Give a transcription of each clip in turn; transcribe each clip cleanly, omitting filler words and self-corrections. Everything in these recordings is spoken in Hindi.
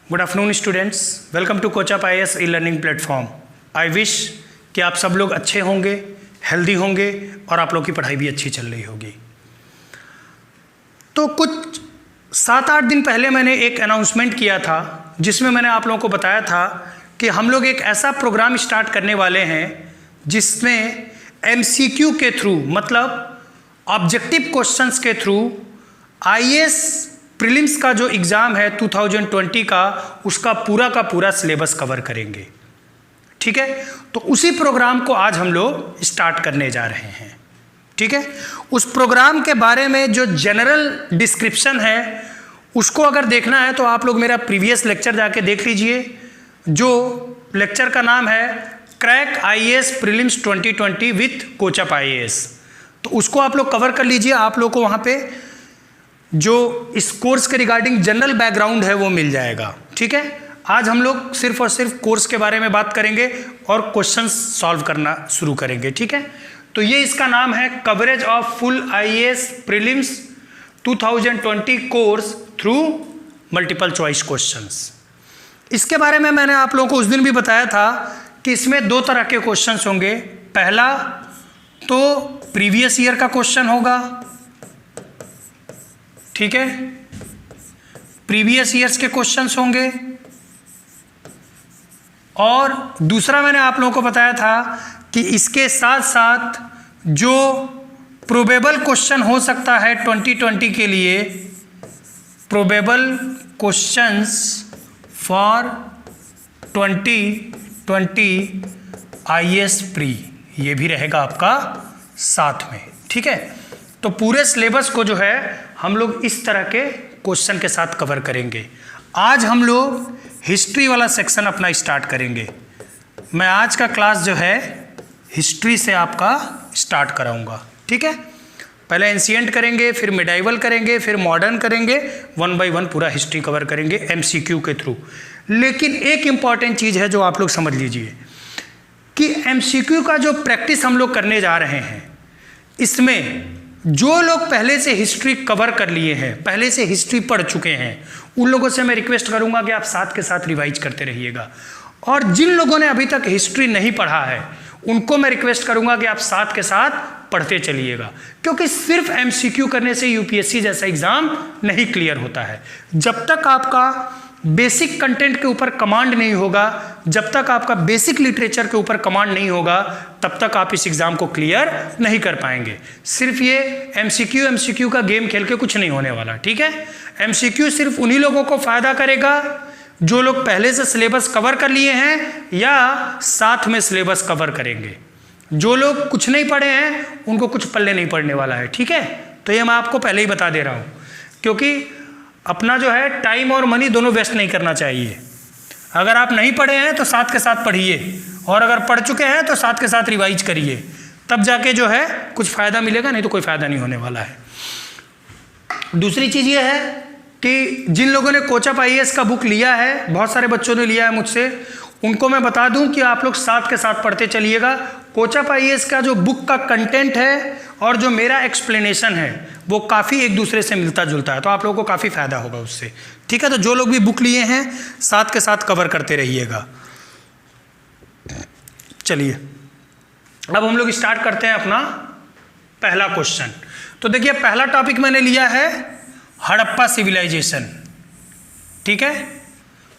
Good afternoon students, welcome to Coachup IAS e learning platform. I wish कि आप सब लोग अच्छे होंगे, हेल्दी होंगे और आप लोग की पढ़ाई भी अच्छी चल रही होगी। तो कुछ 7-8 दिन पहले मैंने एक अनाउंसमेंट किया था जिसमें मैंने आप लोगों को बताया था कि हम लोग एक ऐसा प्रोग्राम स्टार्ट करने वाले हैं जिसमें MCQ के थ्रू, मतलब ऑब्जेक्टिव क्वेश्चंस के थ्रू IAS प्रीलिम्स का जो एग्ज़ाम है 2020 का, उसका पूरा का पूरा सिलेबस कवर करेंगे। ठीक है, तो उसी प्रोग्राम को आज हम लोग स्टार्ट करने जा रहे हैं। ठीक है, उस प्रोग्राम के बारे में जो जनरल डिस्क्रिप्शन है उसको अगर देखना है तो आप लोग मेरा प्रीवियस लेक्चर जाके देख लीजिए, जो लेक्चर का नाम है crack IAS prelims 2020 with Coachup IAS। तो उसको आप लोग कवर कर लीजिए, आप लोग को वहाँ पे जो इस कोर्स के रिगार्डिंग जनरल बैकग्राउंड है वो मिल जाएगा। ठीक है, आज हम लोग सिर्फ और सिर्फ कोर्स के बारे में बात करेंगे और क्वेश्चंस सॉल्व करना शुरू करेंगे। ठीक है, तो ये इसका नाम है coverage of full IAS prelims 2020 course through multiple choice questions. इसके बारे में मैंने आप लोगों को उस दिन भी बताया था कि इसमें 2 तरह के क्वेश्चंस होंगे। पहला तो प्रीवियस ईयर का क्वेश्चन होगा, ठीक है, प्रीवियस ईयर्स के क्वेश्चंस होंगे, और दूसरा मैंने आप लोगों को बताया था कि इसके साथ साथ जो प्रोबेबल क्वेश्चन हो सकता है 2020 के लिए, probable questions for 2020 IAS pre, ये भी रहेगा आपका साथ में। ठीक है, तो पूरे सिलेबस को जो है हम लोग इस तरह के क्वेश्चन के साथ कवर करेंगे। आज हम लोग हिस्ट्री वाला सेक्शन अपना स्टार्ट करेंगे। मैं आज का क्लास जो है हिस्ट्री से आपका स्टार्ट कराऊंगा। ठीक है, पहले एंशिएंट करेंगे, फिर मिडाइवल करेंगे, फिर मॉडर्न करेंगे, 1 बाय 1 पूरा हिस्ट्री कवर करेंगे MCQ के थ्रू। लेकिन एक इम्पॉर्टेंट चीज़ है जो आप लोग समझ लीजिए कि MCQ का जो प्रैक्टिस हम लोग करने जा रहे हैं, इसमें जो लोग पहले से हिस्ट्री कवर कर लिए हैं, पहले से हिस्ट्री पढ़ चुके हैं, उन लोगों से मैं रिक्वेस्ट करूंगा कि आप साथ के साथ रिवाइज करते रहिएगा। और जिन लोगों ने अभी तक हिस्ट्री नहीं पढ़ा है उनको मैं रिक्वेस्ट करूंगा कि आप साथ के साथ पढ़ते चलिएगा, क्योंकि सिर्फ MCQ करने से UPSC जैसा एग्जाम नहीं क्लियर होता है। जब तक आपका बेसिक कंटेंट के ऊपर कमांड नहीं होगा, जब तक आपका बेसिक लिटरेचर के ऊपर कमांड नहीं होगा, तब तक आप इस एग्जाम को क्लियर नहीं कर पाएंगे। सिर्फ ये MCQ का गेम खेल के कुछ नहीं होने वाला। ठीक है, MCQ सिर्फ उन्हीं लोगों को फायदा करेगा जो लोग पहले से सिलेबस कवर कर लिए हैं या साथ में सिलेबस कवर करेंगे। जो लोग कुछ नहीं पढ़े हैं उनको कुछ पल्ले नहीं पड़ने वाला है। ठीक है, तो ये मैं आपको पहले ही बता दे रहा हूँ, क्योंकि अपना जो है टाइम और मनी दोनों वेस्ट नहीं करना चाहिए। अगर आप नहीं पढ़े हैं तो साथ के साथ पढ़िए, और अगर पढ़ चुके हैं तो साथ के साथ रिवाइज करिए, तब जाके जो है कुछ फ़ायदा मिलेगा, नहीं तो कोई फ़ायदा नहीं होने वाला है। दूसरी चीज़ ये है कि जिन लोगों ने कोचअप IAS का बुक लिया है, बहुत सारे बच्चों ने लिया है मुझसे, उनको मैं बता दूं कि आप लोग साथ के साथ पढ़ते चलिएगा। कोचअप IAS का जो बुक का कंटेंट है और जो मेरा एक्सप्लेनेशन है वो काफ़ी एक दूसरे से मिलता जुलता है, तो आप लोगों को काफ़ी फ़ायदा होगा उससे। ठीक है, तो जो लोग भी बुक लिए हैं साथ के साथ कवर करते रहिएगा। चलिए अब हम लोग स्टार्ट करते हैं अपना पहला क्वेश्चन। तो देखिए, पहला टॉपिक मैंने लिया है हड़प्पा सिविलाइजेशन। ठीक है,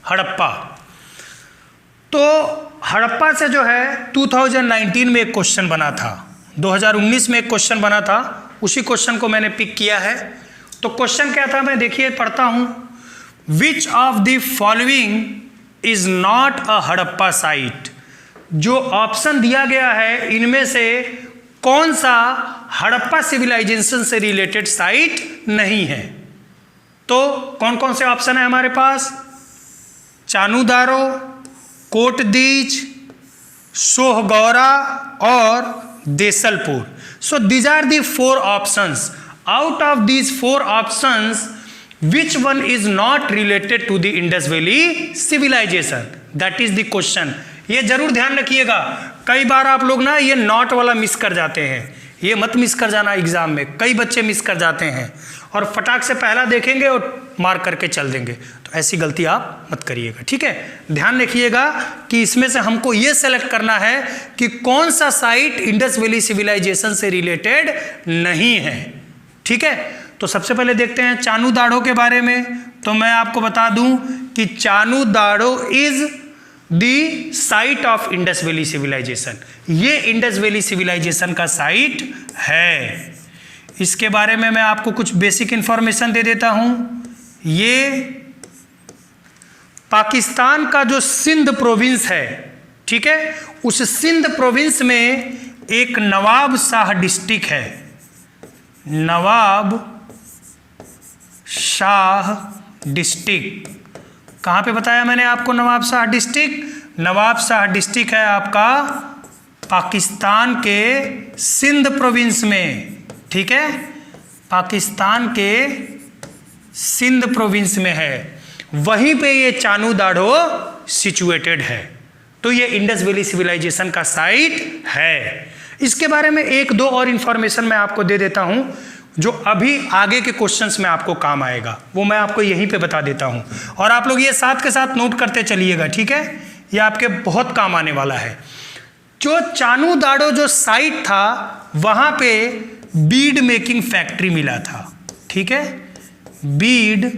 हड़प्पा। तो हड़प्पा से जो है 2019 में एक क्वेश्चन बना था, 2019 में एक क्वेश्चन बना था, उसी क्वेश्चन को मैंने पिक किया है। तो क्वेश्चन क्या था, मैं देखिए पढ़ता हूं। विच of the following is not a Harappa site. जो ऑप्शन दिया गया है इनमें से कौन सा हड़प्पा सिविलाइजेशन से रिलेटेड साइट नहीं है। तो कौन कौन से ऑप्शन है हमारे पास? चानूदारो, कोटदीज, सोहगौरा और Desalpur. So these are the 4 options. Out of these 4 options, which one is not related to the Indus Valley civilization? That is the question. ये जरूर ध्यान रखिएगा, कई बार आप लोग ना ये नॉट वाला मिस कर जाते हैं। ये मत मिस कर जाना एग्जाम में, कई बच्चे मिस कर जाते हैं और फटाक से पहला देखेंगे और मार्क करके चल देंगे, तो ऐसी गलती आप मत करिएगा, ठीक है। ध्यान रखिएगा कि इसमें से हमको ये सेलेक्ट करना है कि कौन सा साइट इंडस वैली सिविलाइजेशन से रिलेटेड नहीं है, ठीक है। तो सबसे पहले देखते हैं चानू दाड़ो के बारे में। तो मैं आपको बता दूं कि Chanhudaro is the site of Indus valley civilization, ये इंडस वैली सिविलाइजेशन का साइट है। इसके बारे में मैं आपको कुछ बेसिक इंफॉर्मेशन दे देता हूं। ये पाकिस्तान का जो सिंध प्रोविंस है, ठीक है, उस सिंध प्रोविंस में एक नवाब शाह डिस्ट्रिक्ट है, नवाब शाह डिस्ट्रिक्ट। कहाँ पे बताया मैंने आपको नवाब शाह डिस्ट्रिक्ट? नवाब शाह डिस्ट्रिक्ट है आपका पाकिस्तान के सिंध प्रोविंस में, ठीक है, पाकिस्तान के सिंध प्रोविंस में है, वहीं पे ये चानू दाड़ो सिचुएटेड है। तो ये इंडस वैली सिविलाइजेशन का साइट है। इसके बारे में एक दो और इंफॉर्मेशन मैं आपको दे देता हूं जो अभी आगे के क्वेश्चंस में आपको काम आएगा, वो मैं आपको यहीं पे बता देता हूं और आप लोग ये साथ के साथ नोट करते चलिएगा, ठीक है, ये आपके बहुत काम आने वाला है। जो चानू दाड़ो जो साइट था वहां पे बीड मेकिंग फैक्ट्री मिला था, ठीक है, बीड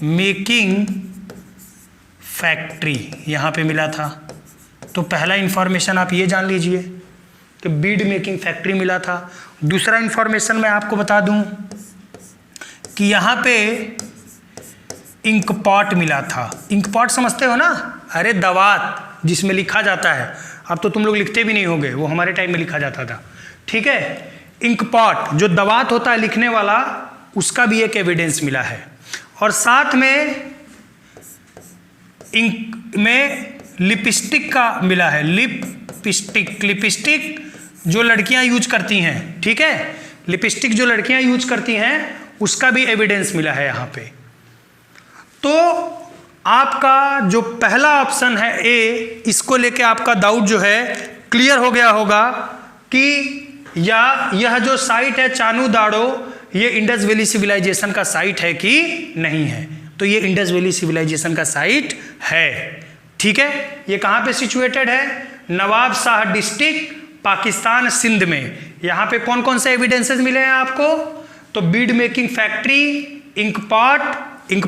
मेकिंग फैक्ट्री यहां पे मिला था। तो पहला इंफॉर्मेशन आप ये जान लीजिए कि बीड मेकिंग फैक्ट्री मिला था। दूसरा इंफॉर्मेशन मैं आपको बता दूं कि यहाँ पे इंक पॉट मिला था। इंक पॉट समझते हो ना? अरे दवात जिसमें लिखा जाता है, अब तो तुम लोग लिखते भी नहीं होंगे, वो हमारे टाइम में लिखा जाता था, ठीक है। इंक पॉट जो दवात होता है लिखने वाला, उसका भी एक एविडेंस मिला है। और साथ में इंक में लिपस्टिक का मिला है, लिपस्टिक जो लड़कियां यूज करती हैं, ठीक है, लिपस्टिक जो लड़कियां यूज करती हैं उसका भी एविडेंस मिला है यहाँ पे। तो आपका जो पहला ऑप्शन है ए, इसको लेके आपका डाउट जो है क्लियर हो गया होगा कि यह जो साइट है चानू दाड़ो, ये इंडस वैली सिविलाइजेशन का साइट है कि नहीं है। तो ये इंडस वैली सिविलाइजेशन का साइट है, ठीक है। ये कहाँ पे सिचुएटेड है? नवाब शाह डिस्ट्रिक्ट, पाकिस्तान सिंध में। यहाँ पे कौन कौन से एविडेंसेस मिले हैं आपको? तो bead making factory, ink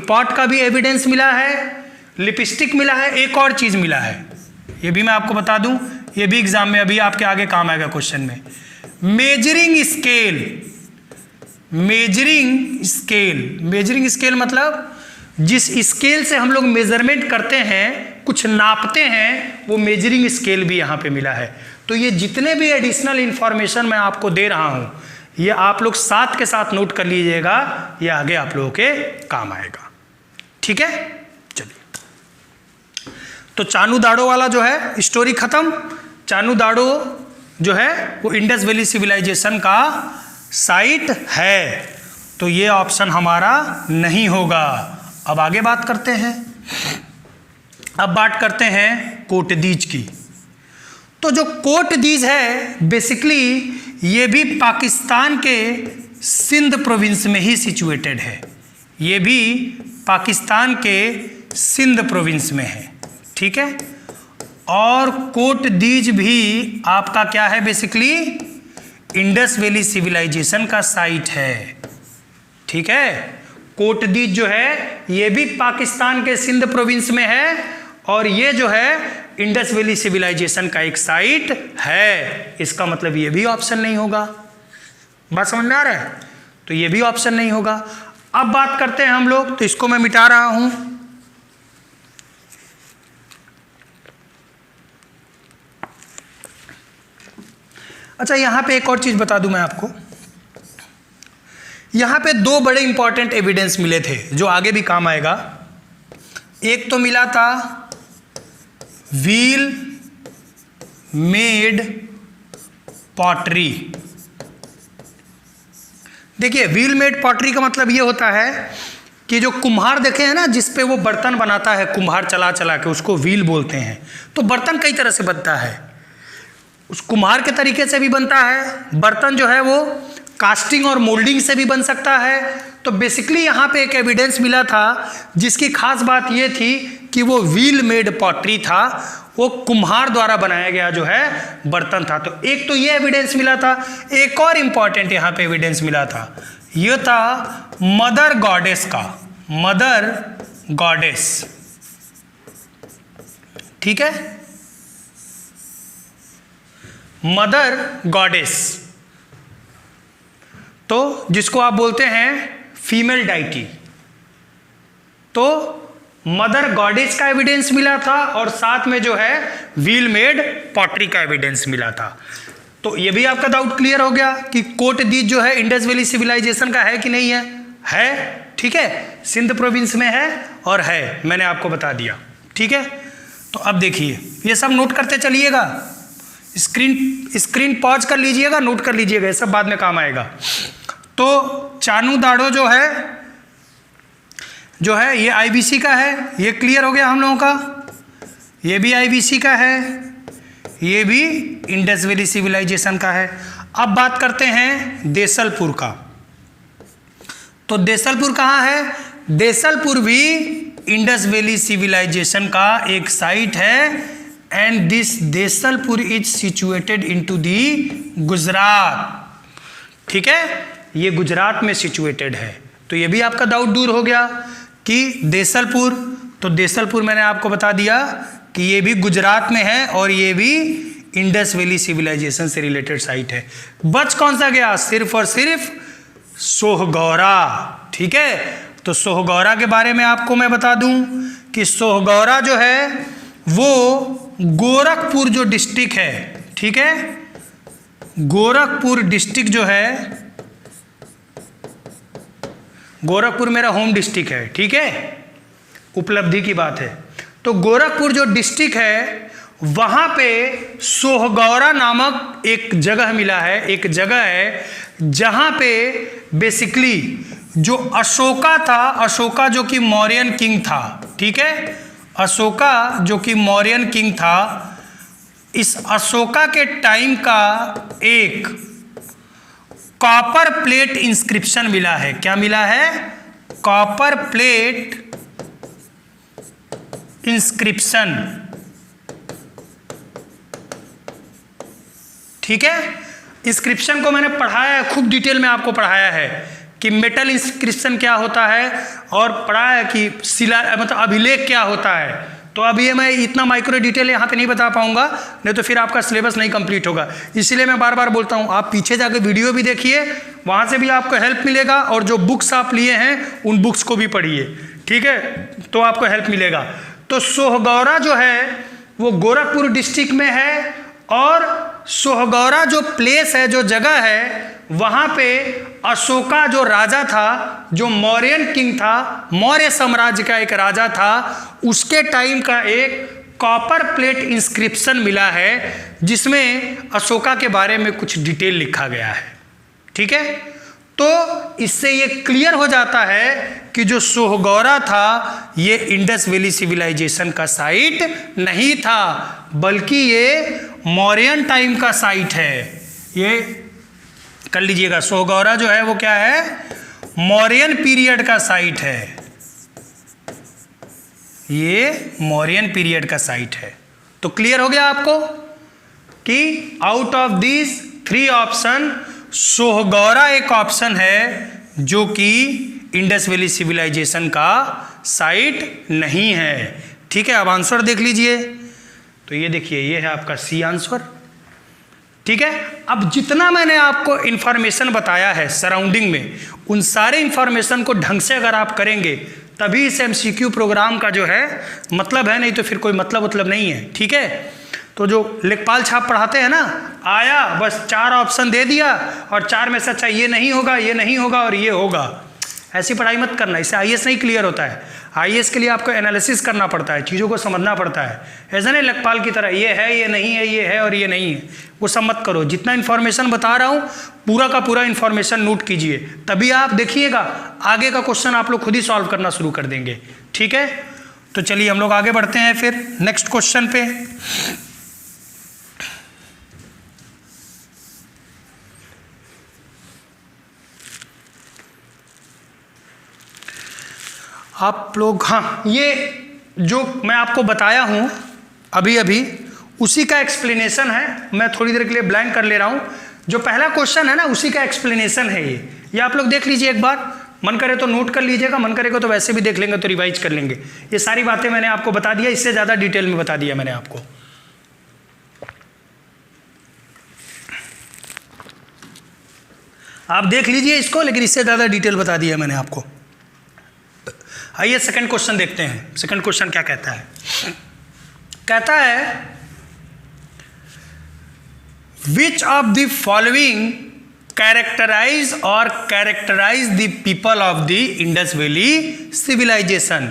pot का भी एविडेंस मिला है, लिपस्टिक मिला है, एक और चीज मिला है, ये भी मैं आपको बता दूं, ये भी एग्जाम में अभी आपके आगे काम आएगा क्वेश्चन में। मेजरिंग स्केल मतलब जिस स्केल से हम लोग मेजरमेंट करते हैं, कुछ नापते हैं, वो मेजरिंग स्केल भी यहाँ पे मिला है। तो ये जितने भी एडिशनल इंफॉर्मेशन मैं आपको दे रहा हूँ, ये आप लोग साथ के साथ नोट कर लीजिएगा, ये आगे आप लोगों के काम आएगा, ठीक है। चलिए, तो चानू दाड़ो वाला जो है स्टोरी खत्म। चानू दाड़ो जो है वो इंडस वैली सिविलाइजेशन का साइट है, तो ये ऑप्शन हमारा नहीं होगा। अब आगे बात करते हैं, अब बात करते हैं कोटदीज की। तो जो कोटदीज है बेसिकली ये भी पाकिस्तान के सिंध प्रोविंस में ही सिचुएटेड है, ये भी पाकिस्तान के सिंध प्रोविंस में है, ठीक है। और कोटदीज भी आपका क्या है? बेसिकली इंडस वैली सिविलाइजेशन का साइट है, ठीक है। कोटदीज जो है ये भी पाकिस्तान के सिंध प्रोविंस में है और ये जो है इंडस वैली सिविलाइजेशन का एक साइट है। इसका मतलब ये भी ऑप्शन नहीं होगा। बात समझ में आ रहा है? तो ये भी ऑप्शन नहीं होगा। अब बात करते हैं हम लोग, तो इसको मैं मिटा रहा हूं। अच्छा, यहां पे एक और चीज बता दूं मैं आपको। यहां पे दो बड़े इंपॉर्टेंट एविडेंस मिले थे जो आगे भी काम आएगा। एक तो मिला था व्हील मेड पॉटरी। देखिए, व्हील मेड पॉटरी का मतलब ये होता है कि जो कुम्हार देखे हैं ना, जिस पे वो बर्तन बनाता है, कुम्हार चला चला के, उसको व्हील बोलते हैं। तो बर्तन कई तरह से बनता है। उस कुम्हार के तरीके से भी बनता है, बर्तन जो है वो कास्टिंग और मोल्डिंग से भी बन सकता है। तो बेसिकली यहाँ पे एक एविडेंस मिला था जिसकी खास बात ये थी कि वो व्हील मेड पॉटरी था, वो कुम्हार द्वारा बनाया गया जो है बर्तन था। तो एक तो ये एविडेंस मिला था, एक और इम्पॉर्टेंट यहाँ पे एविडेंस मिला था, ये था मदर गॉडेस का, मदर गॉडेस, ठीक है, मदर गॉडेस, तो जिसको आप बोलते हैं फीमेल डाइटी। तो मदर गॉडेस का एविडेंस मिला था और साथ में जो है व्हील मेड पॉटरी का एविडेंस मिला था। तो ये भी आपका डाउट क्लियर हो गया कि कोट दीज जो है इंडस वैली सिविलाइजेशन का है कि नहीं है, है, ठीक है, सिंध प्रोविंस में है और है, मैंने आपको बता दिया, ठीक है। तो अब देखिए ये सब नोट करते चलिएगा, स्क्रीन पॉज कर लीजिएगा, नोट कर लीजिएगा, ये सब बाद में काम आएगा। तो चानू दाड़ो जो है ये आईबीसी का है, ये क्लियर हो गया हम लोगों का, ये भी आईबीसी का है, ये भी इंडस वैली सिविलाइजेशन का है। अब बात करते हैं देसलपुर का। तो देसलपुर कहाँ है? देसलपुर भी इंडस वैली सिविलाइजेशन का एक साइट है and this Desalpur is situated into the Gujarat, ठीक है, ये गुजरात में सिचुएटेड है। तो ये भी आपका डाउट दूर हो गया कि देसलपुर, तो देसलपुर मैंने आपको बता दिया कि ये भी गुजरात में है और ये भी इंडस वैली सिविलाइजेशन से रिलेटेड साइट है। बच कौन सा गया? सिर्फ और सिर्फ सोहगौरा, ठीक है। तो सोहगौरा के बारे में आपको मैं बता दूं कि सोहगौरा जो है वो गोरखपुर जो डिस्ट्रिक्ट है, ठीक है, गोरखपुर डिस्ट्रिक्ट जो है, गोरखपुर मेरा होम डिस्ट्रिक्ट है, ठीक है, उपलब्धि की बात है। तो गोरखपुर जो डिस्ट्रिक्ट है वहाँ पे सोहगौरा नामक एक जगह मिला है, एक जगह है जहाँ पे बेसिकली जो अशोका था, अशोका जो कि मौर्यन किंग था, ठीक है, अशोका जो कि मौर्यन किंग था, इस अशोका के टाइम का एक कॉपर प्लेट इंस्क्रिप्शन मिला है। क्या मिला है? कॉपर प्लेट इंस्क्रिप्शन, ठीक है। इंस्क्रिप्शन को मैंने पढ़ाया है, खूब डिटेल में आपको पढ़ाया है कि मेटल इंस्क्रिप्शन क्या होता है और पढ़ाया है कि शिला मतलब अभिलेख क्या होता है। तो अब ये मैं इतना माइक्रो डिटेल यहाँ पे नहीं बता पाऊंगा, नहीं तो फिर आपका सिलेबस नहीं कंप्लीट होगा। इसीलिए मैं बार बार बोलता हूँ आप पीछे जाकर वीडियो भी देखिए, वहाँ से भी आपको हेल्प मिलेगा और जो बुक्स आप लिए हैं उन बुक्स को भी पढ़िए, ठीक है, तो आपको हेल्प मिलेगा। तो सोहगौरा जो है वो गोरखपुर डिस्ट्रिक्ट में है और सोहगौरा जो प्लेस है, जो जगह है, वहाँ पे अशोका जो राजा था, जो मौर्यन किंग था, मौर्य साम्राज्य का एक राजा था, उसके टाइम का एक कॉपर प्लेट इंस्क्रिप्शन मिला है जिसमें अशोका के बारे में कुछ डिटेल लिखा गया है, ठीक है। तो इससे ये क्लियर हो जाता है कि जो सोहगौरा था ये इंडस वैली सिविलाइजेशन का साइट नहीं था, बल्कि ये मौर्यन टाइम का साइट है। ये कर लीजिएगा, सोहगौरा जो है वो क्या है? मौर्यन पीरियड का साइट है, ये मौर्यन पीरियड का साइट है। तो क्लियर हो गया आपको कि out of this 3 option Sohgaura एक ऑप्शन है जो कि इंडस वैली सिविलाइजेशन का साइट नहीं है, ठीक है। अब आंसर देख लीजिए, तो ये देखिए, ये है आपका सी आंसर, ठीक है। अब जितना मैंने आपको इंफॉर्मेशन बताया है सराउंडिंग में, उन सारे इंफॉर्मेशन को ढंग से अगर आप करेंगे तभी इस MCQ प्रोग्राम का जो है मतलब है, नहीं तो फिर कोई मतलब नहीं है, ठीक है। तो जो लेखपाल छाप पढ़ाते हैं ना, आया बस 4 ऑप्शन दे दिया और 4 में से अच्छा ये नहीं होगा, ये नहीं होगा और ये होगा, ऐसी पढ़ाई मत करना, इससे IAS नहीं क्लियर होता है। IAS के लिए आपको एनालिसिस करना पड़ता है, चीज़ों को समझना पड़ता है। ऐसा नहीं लेखपाल की तरह ये है, ये नहीं है, ये है और ये नहीं है, वो सब मत करो। जितना इन्फॉर्मेशन बता रहा हूँ पूरा का पूरा इन्फॉर्मेशन नोट कीजिए, तभी आप देखिएगा आगे का क्वेश्चन आप लोग खुद ही सॉल्व करना शुरू कर देंगे, ठीक है। तो चलिए हम लोग आगे बढ़ते हैं फिर नेक्स्ट क्वेश्चन पे। आप लोग, हाँ, ये जो मैं आपको बताया हूँ अभी अभी उसी का एक्सप्लेनेशन है। मैं थोड़ी देर के लिए ब्लैंक कर ले रहा हूँ। जो पहला क्वेश्चन है ना, उसी का एक्सप्लेनेशन है ये आप लोग देख लीजिए एक बार, मन करे तो नोट कर लीजिएगा, मन करेगा तो वैसे भी देख लेंगे तो रिवाइज कर लेंगे। ये सारी बातें मैंने आपको बता दिया, इससे ज़्यादा डिटेल में बता दिया मैंने आपको। आप देख लीजिए इसको, लेकिन इससे ज़्यादा डिटेल बता दिया मैंने आपको। आइए सेकंड क्वेश्चन देखते हैं। सेकंड क्वेश्चन क्या कहता है? कहता है which of the following characterize the people of the Indus valley civilization.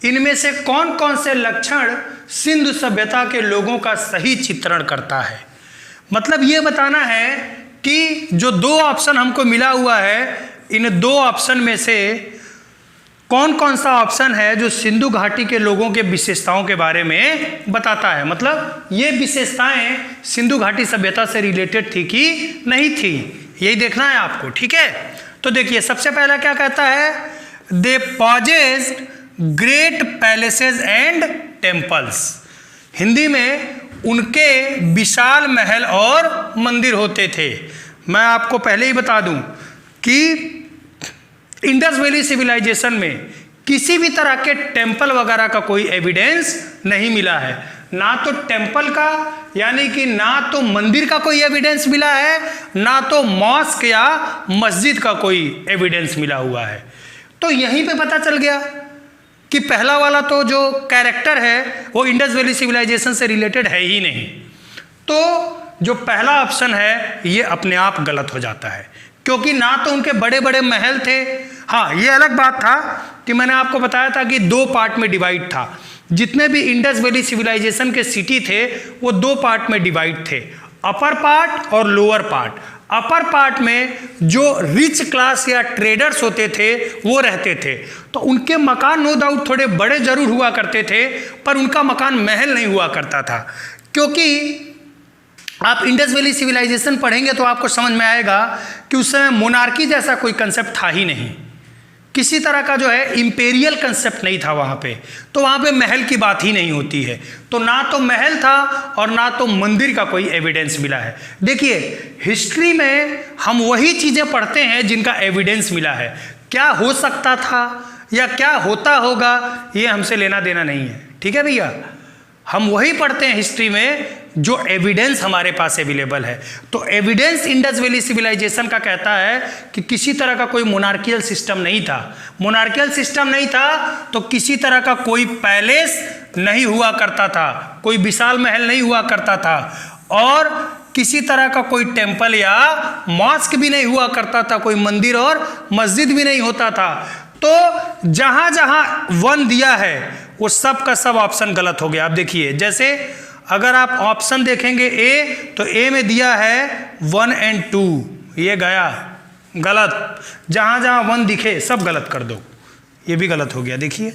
इनमें से कौन कौन से लक्षण सिंधु सभ्यता के लोगों का सही चित्रण करता है। मतलब ये बताना है कि जो दो ऑप्शन हमको मिला हुआ है, इन दो ऑप्शन में से कौन कौन सा ऑप्शन है जो सिंधु घाटी के लोगों के विशेषताओं के बारे में बताता है। मतलब ये विशेषताएं सिंधु घाटी सभ्यता से रिलेटेड थी कि नहीं थी, यही देखना है आपको, ठीक है। तो देखिए सबसे पहला क्या कहता है, they possessed great palaces and temples. Hindi में उनके विशाल महल और मंदिर होते थे। मैं आपको पहले ही बता दूं कि इंडस वैली सिविलाइजेशन में किसी भी तरह के टेम्पल वगैरह का कोई एविडेंस नहीं मिला है। ना तो टेम्पल का, यानी कि ना तो मंदिर का कोई एविडेंस मिला है, ना तो मॉस्क या मस्जिद का कोई एविडेंस मिला हुआ है। तो यहीं पे पता चल गया कि पहला वाला तो जो कैरेक्टर है वो इंडस वैली सिविलाइजेशन से रिलेटेड है ही नहीं। तो जो पहला ऑप्शन है ये अपने आप गलत हो जाता है, क्योंकि ना तो उनके बड़े बड़े महल थे। हाँ, ये अलग बात था कि मैंने आपको बताया था कि दो पार्ट में डिवाइड था। जितने भी इंडस वैली सिविलाइजेशन के सिटी थे वो दो पार्ट में डिवाइड थे, अपर पार्ट और लोअर पार्ट। अपर पार्ट में जो रिच क्लास या ट्रेडर्स होते थे वो रहते थे, तो उनके मकान नो डाउट थोड़े बड़े जरूर हुआ करते थे, पर उनका मकान महल नहीं हुआ करता था। क्योंकि आप इंडस वैली सिविलाइजेशन पढ़ेंगे तो आपको समझ में आएगा कि उस समय मोनार्की जैसा कोई कंसेप्ट था ही नहीं, किसी तरह का जो है इंपेरियल कंसेप्ट नहीं था वहाँ पे। तो वहाँ पे महल की बात ही नहीं होती है। तो ना तो महल था और ना तो मंदिर का कोई एविडेंस मिला है। देखिए हिस्ट्री में हम वही चीज़ें पढ़ते हैं जिनका एविडेंस मिला है। क्या हो सकता था या क्या होता होगा ये हमसे लेना देना नहीं है, ठीक है भैया। हम वही पढ़ते हैं हिस्ट्री में जो एविडेंस हमारे पास अवेलेबल है। तो एविडेंस इंडस वैली सिविलाइजेशन का कहता है कि किसी तरह का कोई मोनार्कियल सिस्टम नहीं था। मोनार्कियल सिस्टम नहीं था तो किसी तरह का कोई पैलेस नहीं हुआ करता था, कोई विशाल महल नहीं हुआ करता था, और किसी तरह का कोई टेम्पल या मॉस्क भी नहीं हुआ करता था, कोई मंदिर और मस्जिद भी नहीं होता था। तो जहाँ जहाँ वन दिया है वो सब का सब ऑप्शन गलत हो गया। आप देखिए, जैसे अगर आप ऑप्शन देखेंगे ए, तो ए में दिया है 1 और 2, ये गया गलत। जहाँ जहाँ 1 दिखे सब गलत कर दो, ये भी गलत हो गया। देखिए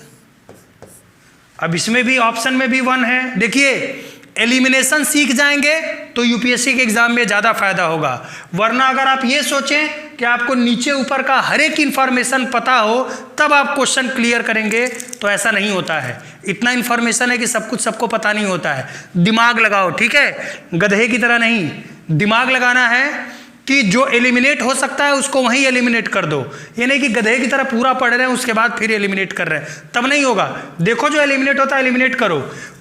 अब इसमें भी ऑप्शन में भी 1 है। देखिए एलिमिनेशन सीख जाएंगे तो यूपीएससी के एग्जाम में ज़्यादा फायदा होगा, वरना अगर आप ये सोचें कि आपको नीचे ऊपर का हर एक इन्फॉर्मेशन पता हो तब आप क्वेश्चन क्लियर करेंगे तो ऐसा नहीं होता है। इतना इन्फॉर्मेशन है कि सब कुछ सबको पता नहीं होता है। दिमाग लगाओ, ठीक है, गधे की तरह नहीं, दिमाग लगाना है कि जो एलिमिनेट हो सकता है उसको वहीं एलिमिनेट कर दो। ये नहीं कि गधे की तरह पूरा पढ़ रहे हैं उसके बाद फिर एलिमिनेट कर रहे हैं, तब नहीं होगा। देखो जो एलिमिनेट होता है एलिमिनेट करो।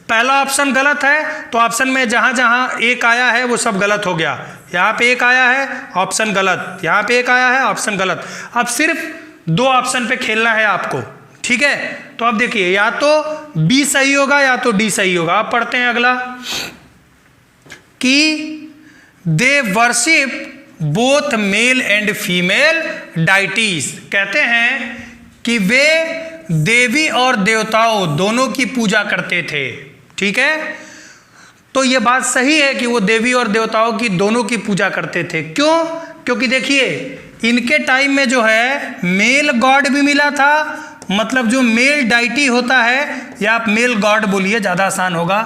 पहला ऑप्शन गलत है तो ऑप्शन में जहाँ जहाँ एक आया है वो सब गलत हो गया। यहाँ पे एक आया है ऑप्शन गलत, यहाँ पे एक आया है ऑप्शन गलत। अब सिर्फ 2 ऑप्शन पे खेलना है आपको, ठीक है। तो अब देखिए या तो बी सही होगा या तो डी सही होगा। आप पढ़ते हैं अगला कि they worship both male and female deities. कहते हैं कि वे देवी और देवताओं दोनों की पूजा करते थे, ठीक है। तो ये बात सही है कि वो देवी और देवताओं की दोनों की पूजा करते थे। क्यों? क्योंकि देखिए इनके टाइम में जो है मेल गॉड भी मिला था, मतलब जो मेल डाइटी होता है, या आप मेल गॉड बोलिए ज़्यादा आसान होगा,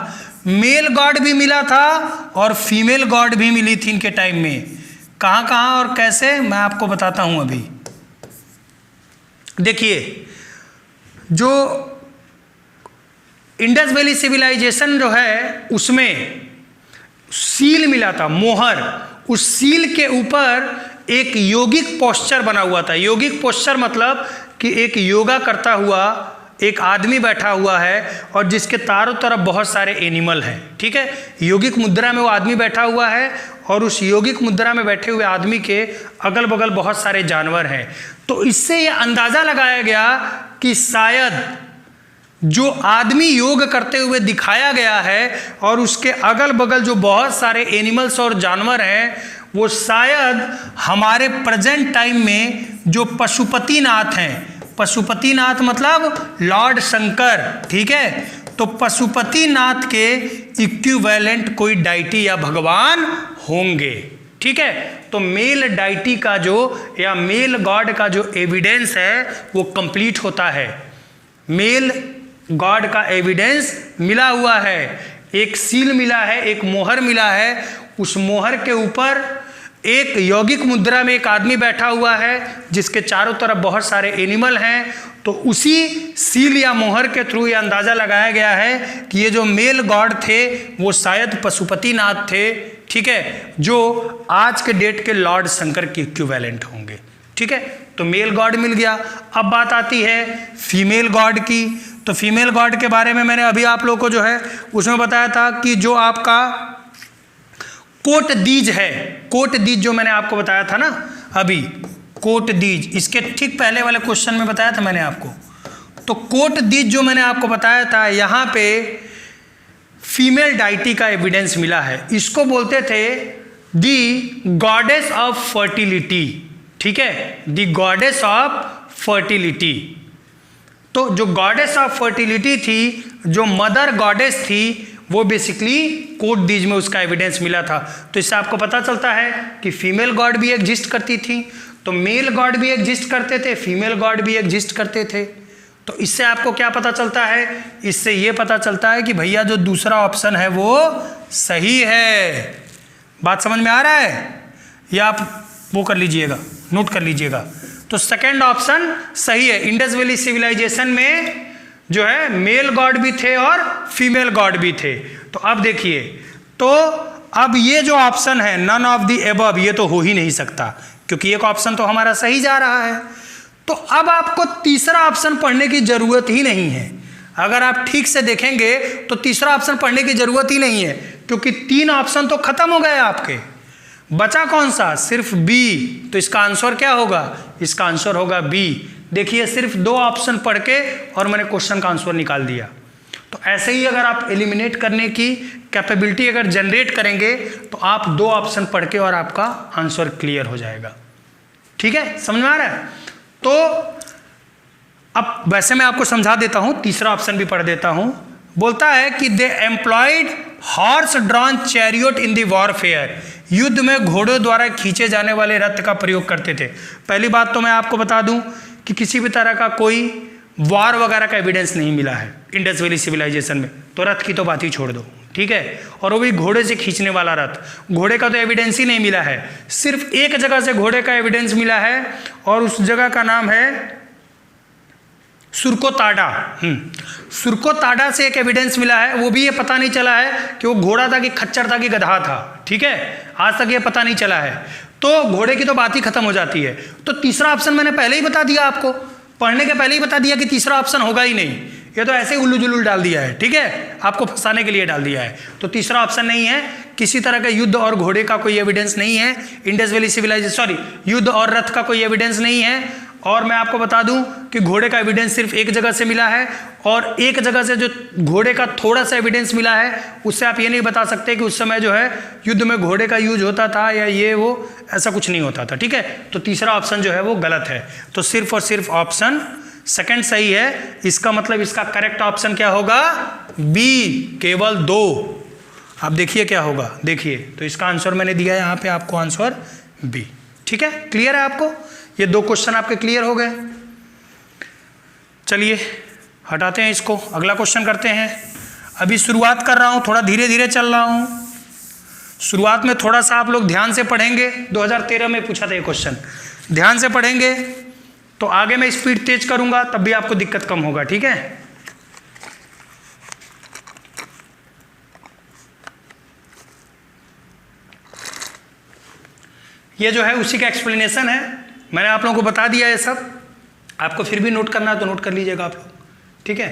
मेल गॉड भी मिला था और फीमेल गॉड भी मिली थी इनके टाइम में। कहाँ कहाँ और कैसे मैं आपको बताता हूँ अभी। देखिए जो इंडस वैली सिविलाइजेशन जो है उसमें सील मिला था, मोहर, उस सील के ऊपर एक योगिक पोस्चर बना हुआ था। योगिक पोस्चर मतलब कि एक योगा करता हुआ एक आदमी बैठा हुआ है और जिसके चारों तरफ बहुत सारे एनिमल हैं, ठीक है। योगिक मुद्रा में वो आदमी बैठा हुआ है और उस योगिक मुद्रा में बैठे हुए आदमी के अगल बगल बहुत सारे जानवर हैं। तो इससे ये अंदाज़ा लगाया गया कि शायद जो आदमी योग करते हुए दिखाया गया है और उसके अगल बगल जो बहुत सारे एनिमल्स और जानवर हैं, वो शायद हमारे प्रेजेंट टाइम में जो पशुपतिनाथ हैं, पशुपतिनाथ मतलब लॉर्ड शंकर, ठीक है, तो पशुपतिनाथ के इक्विवेलेंट कोई डाइटी या भगवान होंगे, ठीक है। तो मेल डाइटी का जो या मेल गॉड का जो एविडेंस है वो कंप्लीट होता है। मेल गॉड का एविडेंस मिला हुआ है, एक सील मिला है, एक मोहर मिला है, उस मोहर के ऊपर एक यौगिक मुद्रा में एक आदमी बैठा हुआ है जिसके चारों तरफ बहुत सारे एनिमल हैं। तो उसी सील या मोहर के थ्रू ये अंदाज़ा लगाया गया है कि ये जो मेल गॉड थे वो शायद पशुपतिनाथ थे, ठीक है, जो आज के डेट के लॉर्ड शंकर के इक्विवेलेंट होंगे, ठीक है। तो मेल गॉड मिल गया। अब बात आती है फीमेल गॉड की। तो फीमेल गॉड के बारे में मैंने अभी आप लोगों को जो है उसमें बताया था कि जो आपका कोट दीज है, कोट दीज जो मैंने आपको बताया था ना अभी, कोट दीज, इसके ठीक पहले वाले क्वेश्चन में बताया था मैंने आपको। तो कोट दीज जो मैंने आपको बताया था, यहाँ पे फीमेल डाइटी का एविडेंस मिला है। इसको बोलते थे दी गॉडेस ऑफ फर्टिलिटी, ठीक है, दी गॉडेस ऑफ फर्टिलिटी। तो जो गॉडेस ऑफ फर्टिलिटी थी, जो मदर गॉडेस थी, वो बेसिकली कोट दीज में उसका एविडेंस मिला था। तो इससे आपको पता चलता है कि फीमेल गॉड भी एग्जिस्ट करती थी। तो मेल गॉड भी एग्जिस्ट करते थे, फीमेल गॉड भी एग्जिस्ट करते थे। तो इससे आपको क्या पता चलता है? इससे ये पता चलता है कि भैया जो दूसरा ऑप्शन है वो सही है। बात समझ में आ रहा है? या आप वो कर लीजिएगा, नोट कर लीजिएगा। तो सेकेंड ऑप्शन सही है। इंडस वैली सिविलाइजेशन में जो है मेल गॉड भी थे और फीमेल गॉड भी थे। तो अब देखिए, तो अब ये जो ऑप्शन है नन ऑफ द एबव, ये तो हो ही नहीं सकता क्योंकि एक ऑप्शन तो हमारा सही जा रहा है। तो अब आपको तीसरा ऑप्शन पढ़ने की जरूरत ही नहीं है। अगर आप ठीक से देखेंगे तो तीसरा ऑप्शन पढ़ने की जरूरत ही नहीं है क्योंकि तीन ऑप्शन तो खत्म हो गए आपके। बचा कौन सा? सिर्फ बी। तो इसका आंसर क्या होगा? इसका आंसर होगा बी। देखिए, सिर्फ दो ऑप्शन पढ़ के और मैंने क्वेश्चन का आंसर निकाल दिया। तो ऐसे ही अगर आप एलिमिनेट करने की कैपेबिलिटी अगर जनरेट करेंगे तो आप दो ऑप्शन पढ़ के और आपका आंसर क्लियर हो जाएगा। ठीक है, समझ में आ रहा है? तो अब वैसे मैं आपको समझा देता हूं, तीसरा ऑप्शन भी पढ़ देता हूं। बोलता है कि they employed horse drawn chariot in the warfare, युद्ध में घोड़ों द्वारा खींचे जाने वाले रथ का प्रयोग करते थे। पहली बात तो मैं आपको बता दूं कि किसी भी तरह का कोई वार वगैरह का एविडेंस नहीं मिला है इंडस वैली सिविलाइजेशन में, तो रथ की तो बात ही छोड़ दो, ठीक है। और वो भी घोड़े से खींचने वाला रथ, घोड़े का तो एविडेंस ही नहीं मिला है। सिर्फ एक जगह से घोड़े का एविडेंस मिला है और उस जगह का नाम है सुरकोताडा। सुरकोताडा से एक एविडेंस मिला है, वो भी ये पता नहीं चला है कि वो घोड़ा था कि खच्चर था कि गधा था, ठीक है, आज तक ये पता नहीं चला है। तो घोड़े की तो बात ही खत्म हो जाती है। तो तीसरा ऑप्शन मैंने पहले ही बता दिया आपको, पढ़ने के पहले ही बता दिया कि तीसरा ऑप्शन होगा ही नहीं। ये तो ऐसे ही उल्लू जुल्लू डाल दिया है, ठीक है, आपको फंसाने के लिए डाल दिया है। तो तीसरा ऑप्शन नहीं है। किसी तरह का युद्ध और घोड़े का कोई एविडेंस नहीं है इंडस वैली सिविलाइजेशन, सॉरी, युद्ध और रथ का कोई एविडेंस नहीं है। और मैं आपको बता दूं कि घोड़े का एविडेंस सिर्फ एक जगह से मिला है और एक जगह से जो घोड़े का थोड़ा सा एविडेंस मिला है उससे आप ये नहीं बता सकते कि उस समय जो है युद्ध में घोड़े का यूज होता था या ये वो, ऐसा कुछ नहीं होता था, ठीक है। तो तीसरा ऑप्शन जो है वो गलत है। तो सिर्फ और सिर्फ ऑप्शन सेकंड सही है। इसका मतलब इसका करेक्ट ऑप्शन क्या होगा? बी, केवल दो। आप देखिए क्या होगा, देखिए। तो इसका आंसर मैंने दिया है यहाँ पे आपको, आंसर बी। ठीक है, क्लियर है आपको? ये दो क्वेश्चन आपके क्लियर हो गए। चलिए हटाते हैं इसको, अगला क्वेश्चन करते हैं। अभी शुरुआत कर रहा हूँ, थोड़ा धीरे धीरे चल रहा हूँ। शुरुआत में थोड़ा सा आप लोग ध्यान से पढ़ेंगे। 2013 में पूछा था ये क्वेश्चन, ध्यान से पढ़ेंगे तो आगे मैं स्पीड तेज करूंगा तब भी आपको दिक्कत कम होगा, ठीक है। ये जो है उसी का एक्सप्लेनेशन है, मैंने आप लोगों को बता दिया है सब। आपको फिर भी नोट करना है तो नोट कर लीजिएगा आप लोग, ठीक है।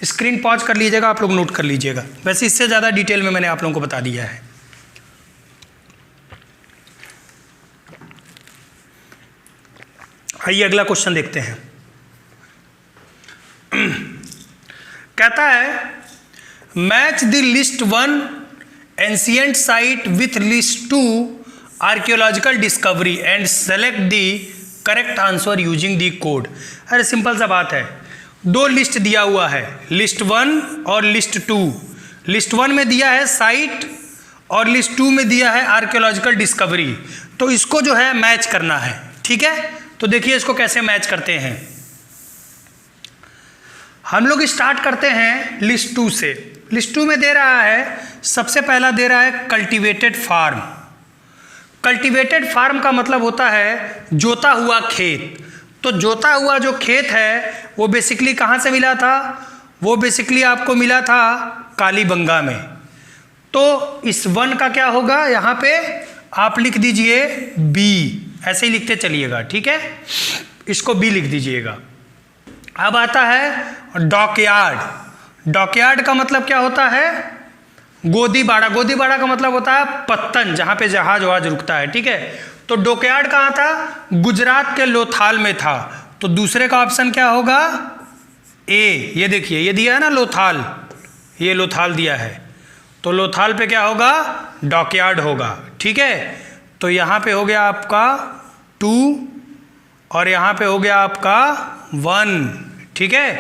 स्क्रीन पॉज कर लीजिएगा, आप लोग नोट कर लीजिएगा। वैसे इससे ज़्यादा डिटेल में मैंने आप लोगों को बता दिया है। आइए अगला क्वेश्चन देखते हैं। कहता है match the list 1 ancient site with list 2 archaeological discovery and select the correct answer using the code. अरे सिंपल सा बात है, 2 लिस्ट दिया हुआ है, लिस्ट 1 और लिस्ट 2। लिस्ट 1 में दिया है साइट और लिस्ट 2 में दिया है आर्कियोलॉजिकल डिस्कवरी। तो इसको जो है मैच करना है, ठीक है। तो देखिए इसको कैसे मैच करते हैं। हम लोग स्टार्ट करते हैं लिस्ट 2 से। लिस्ट 2 में दे रहा है, सबसे पहला दे रहा है कल्टीवेटेड फार्म। कल्टीवेटेड फार्म का मतलब होता है जोता हुआ खेत। तो जोता हुआ जो खेत है वो बेसिकली कहाँ से मिला था, वो बेसिकली आपको मिला था कालीबंगा में। तो इस 1 का क्या होगा, यहाँ पे आप लिख दीजिए बी, ऐसे ही लिखते चलिएगा, ठीक है। इसको बी लिख दीजिएगा। अब आता है डॉकयार्ड। डॉकयार्ड का मतलब क्या होता है, गोदीबाड़ा। गोदीबाड़ा का मतलब होता है पत्तन, जहाँ पे जहाज वहाज रुकता है, ठीक है। तो डॉकयार्ड कहाँ था, गुजरात के लोथाल में था। तो दूसरे का ऑप्शन क्या होगा, ए। ये देखिए ये दिया है ना लोथाल, ये लोथाल दिया है, तो लोथाल पे क्या होगा, डॉकयार्ड होगा, ठीक है। तो यहाँ पे हो गया आपका 2 और यहाँ पे हो गया आपका 1, ठीक है।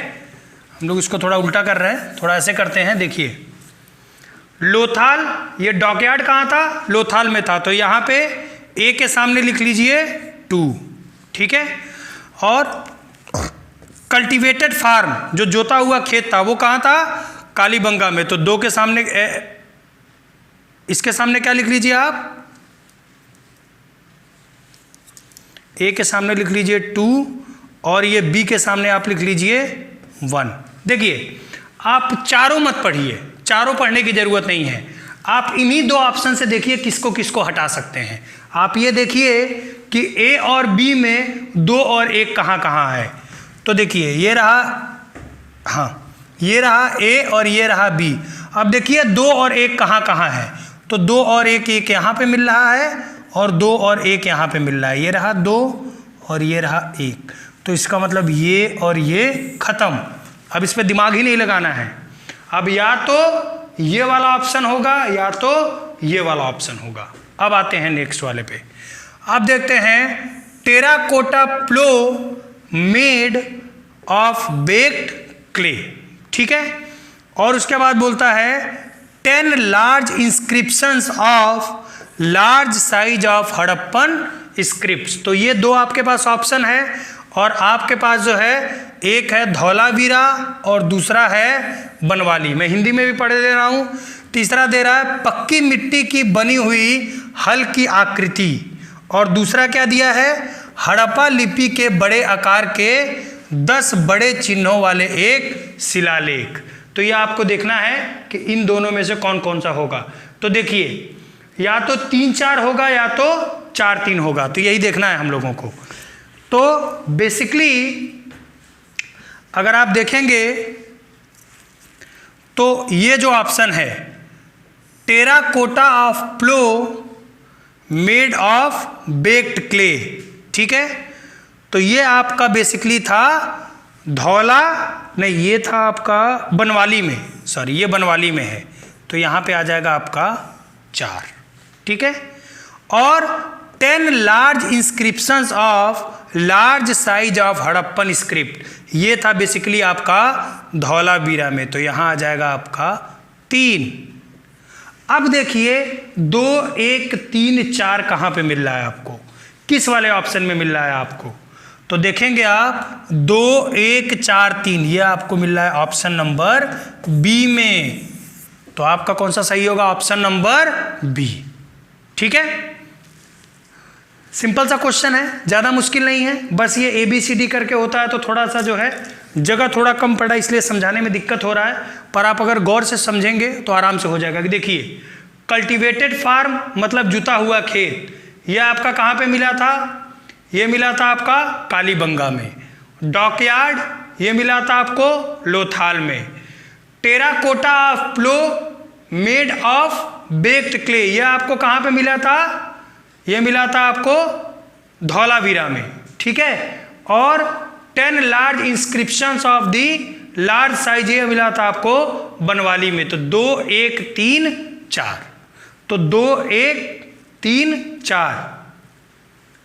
हम लोग इसको थोड़ा उल्टा कर रहे हैं, थोड़ा ऐसे करते हैं। देखिए लोथाल, ये डॉकयार्ड कहाँ था, लोथाल में था। तो यहाँ पे ए के सामने लिख लीजिए 2, ठीक है। और कल्टीवेटेड फार्म, जो जोता हुआ खेत था, वो कहाँ था, कालीबंगा में। तो 2 के सामने इसके सामने क्या लिख लीजिए आप, ए के सामने लिख लीजिए 2 और ये बी के सामने आप लिख लीजिए 1। देखिए आप चारों मत पढ़िए, चारों पढ़ने की जरूरत नहीं है। आप इन्हीं 2 ऑप्शन से देखिए किसको किसको हटा सकते हैं। आप ये देखिए कि ए और बी में 2 और 1 कहाँ कहाँ है। तो देखिए ये रहा, हाँ ये रहा ए और ये रहा बी। अब देखिए 2 और 1 कहाँ कहाँ है। तो 2 और 1 एक यहाँ पे मिल रहा है और 2 और 1 यहाँ पे मिल रहा है। ये रहा 2 और ये रहा 1। तो इसका मतलब ये और ये खत्म। अब इस पर दिमाग ही नहीं लगाना है। अब या तो ये वाला ऑप्शन होगा या तो ये वाला ऑप्शन होगा। अब आते हैं नेक्स्ट वाले पे। अब देखते हैं terracotta plough made of baked clay, ठीक है। और उसके बाद बोलता है 10 large inscriptions of large size of Harappan scripts. तो ये 2 आपके पास ऑप्शन है और आपके पास जो है एक है धौलावीरा और दूसरा है बनवाली। मैं हिंदी में भी पढ़ दे रहा हूँ। तीसरा दे रहा है पक्की मिट्टी की बनी हुई हल की आकृति और दूसरा क्या दिया है, हड़प्पा लिपि के बड़े आकार के 10 बड़े चिन्हों वाले एक शिलालेख। तो ये आपको देखना है कि इन दोनों में से कौन कौन सा होगा। तो देखिए या तो 3-4 होगा या तो 4-3 होगा। तो यही देखना है हम लोगों को। तो बेसिकली अगर आप देखेंगे तो ये जो ऑप्शन है terracotta of plough made of baked clay, ठीक है। तो ये आपका बेसिकली था धौला, नहीं ये था आपका बनवाली में, सॉरी ये बनवाली में है। तो यहाँ पे आ जाएगा आपका 4, ठीक है। और 10 large inscriptions of large size of Harappan script, ये था बेसिकली आपका धौलावीरा में। तो यहाँ आ जाएगा आपका 3। अब देखिए 2, 1, 3, 4 कहाँ पे मिल रहा है आपको, किस वाले ऑप्शन में मिल रहा है आपको। तो देखेंगे आप 2, 1, 4, 3 ये आपको मिल रहा है ऑप्शन नंबर बी में। तो आपका कौन सा सही होगा, ऑप्शन नंबर बी, ठीक है। सिंपल सा क्वेश्चन है, ज़्यादा मुश्किल नहीं है, बस ये ABCD करके होता है तो थोड़ा सा जो है जगह थोड़ा कम पड़ा, इसलिए समझाने में दिक्कत हो रहा है, पर आप अगर गौर से समझेंगे तो आराम से हो जाएगा। कि देखिए, कल्टिवेटेड फार्म मतलब जुता हुआ खेत, यह आपका कहाँ पे मिला था? ये मिला था आपका कालीबंगा में। डॉकयार्ड ये मिला था आपको लोथाल में। Terracotta of plough made of baked clay, यह आपको कहाँ पे मिला था? ये मिला था आपको धौलावीरा में, ठीक है। और 10 large inscriptions of the large size ये मिला था आपको बनवाली में। तो 2 1 3 4, तो 2 1 3 4,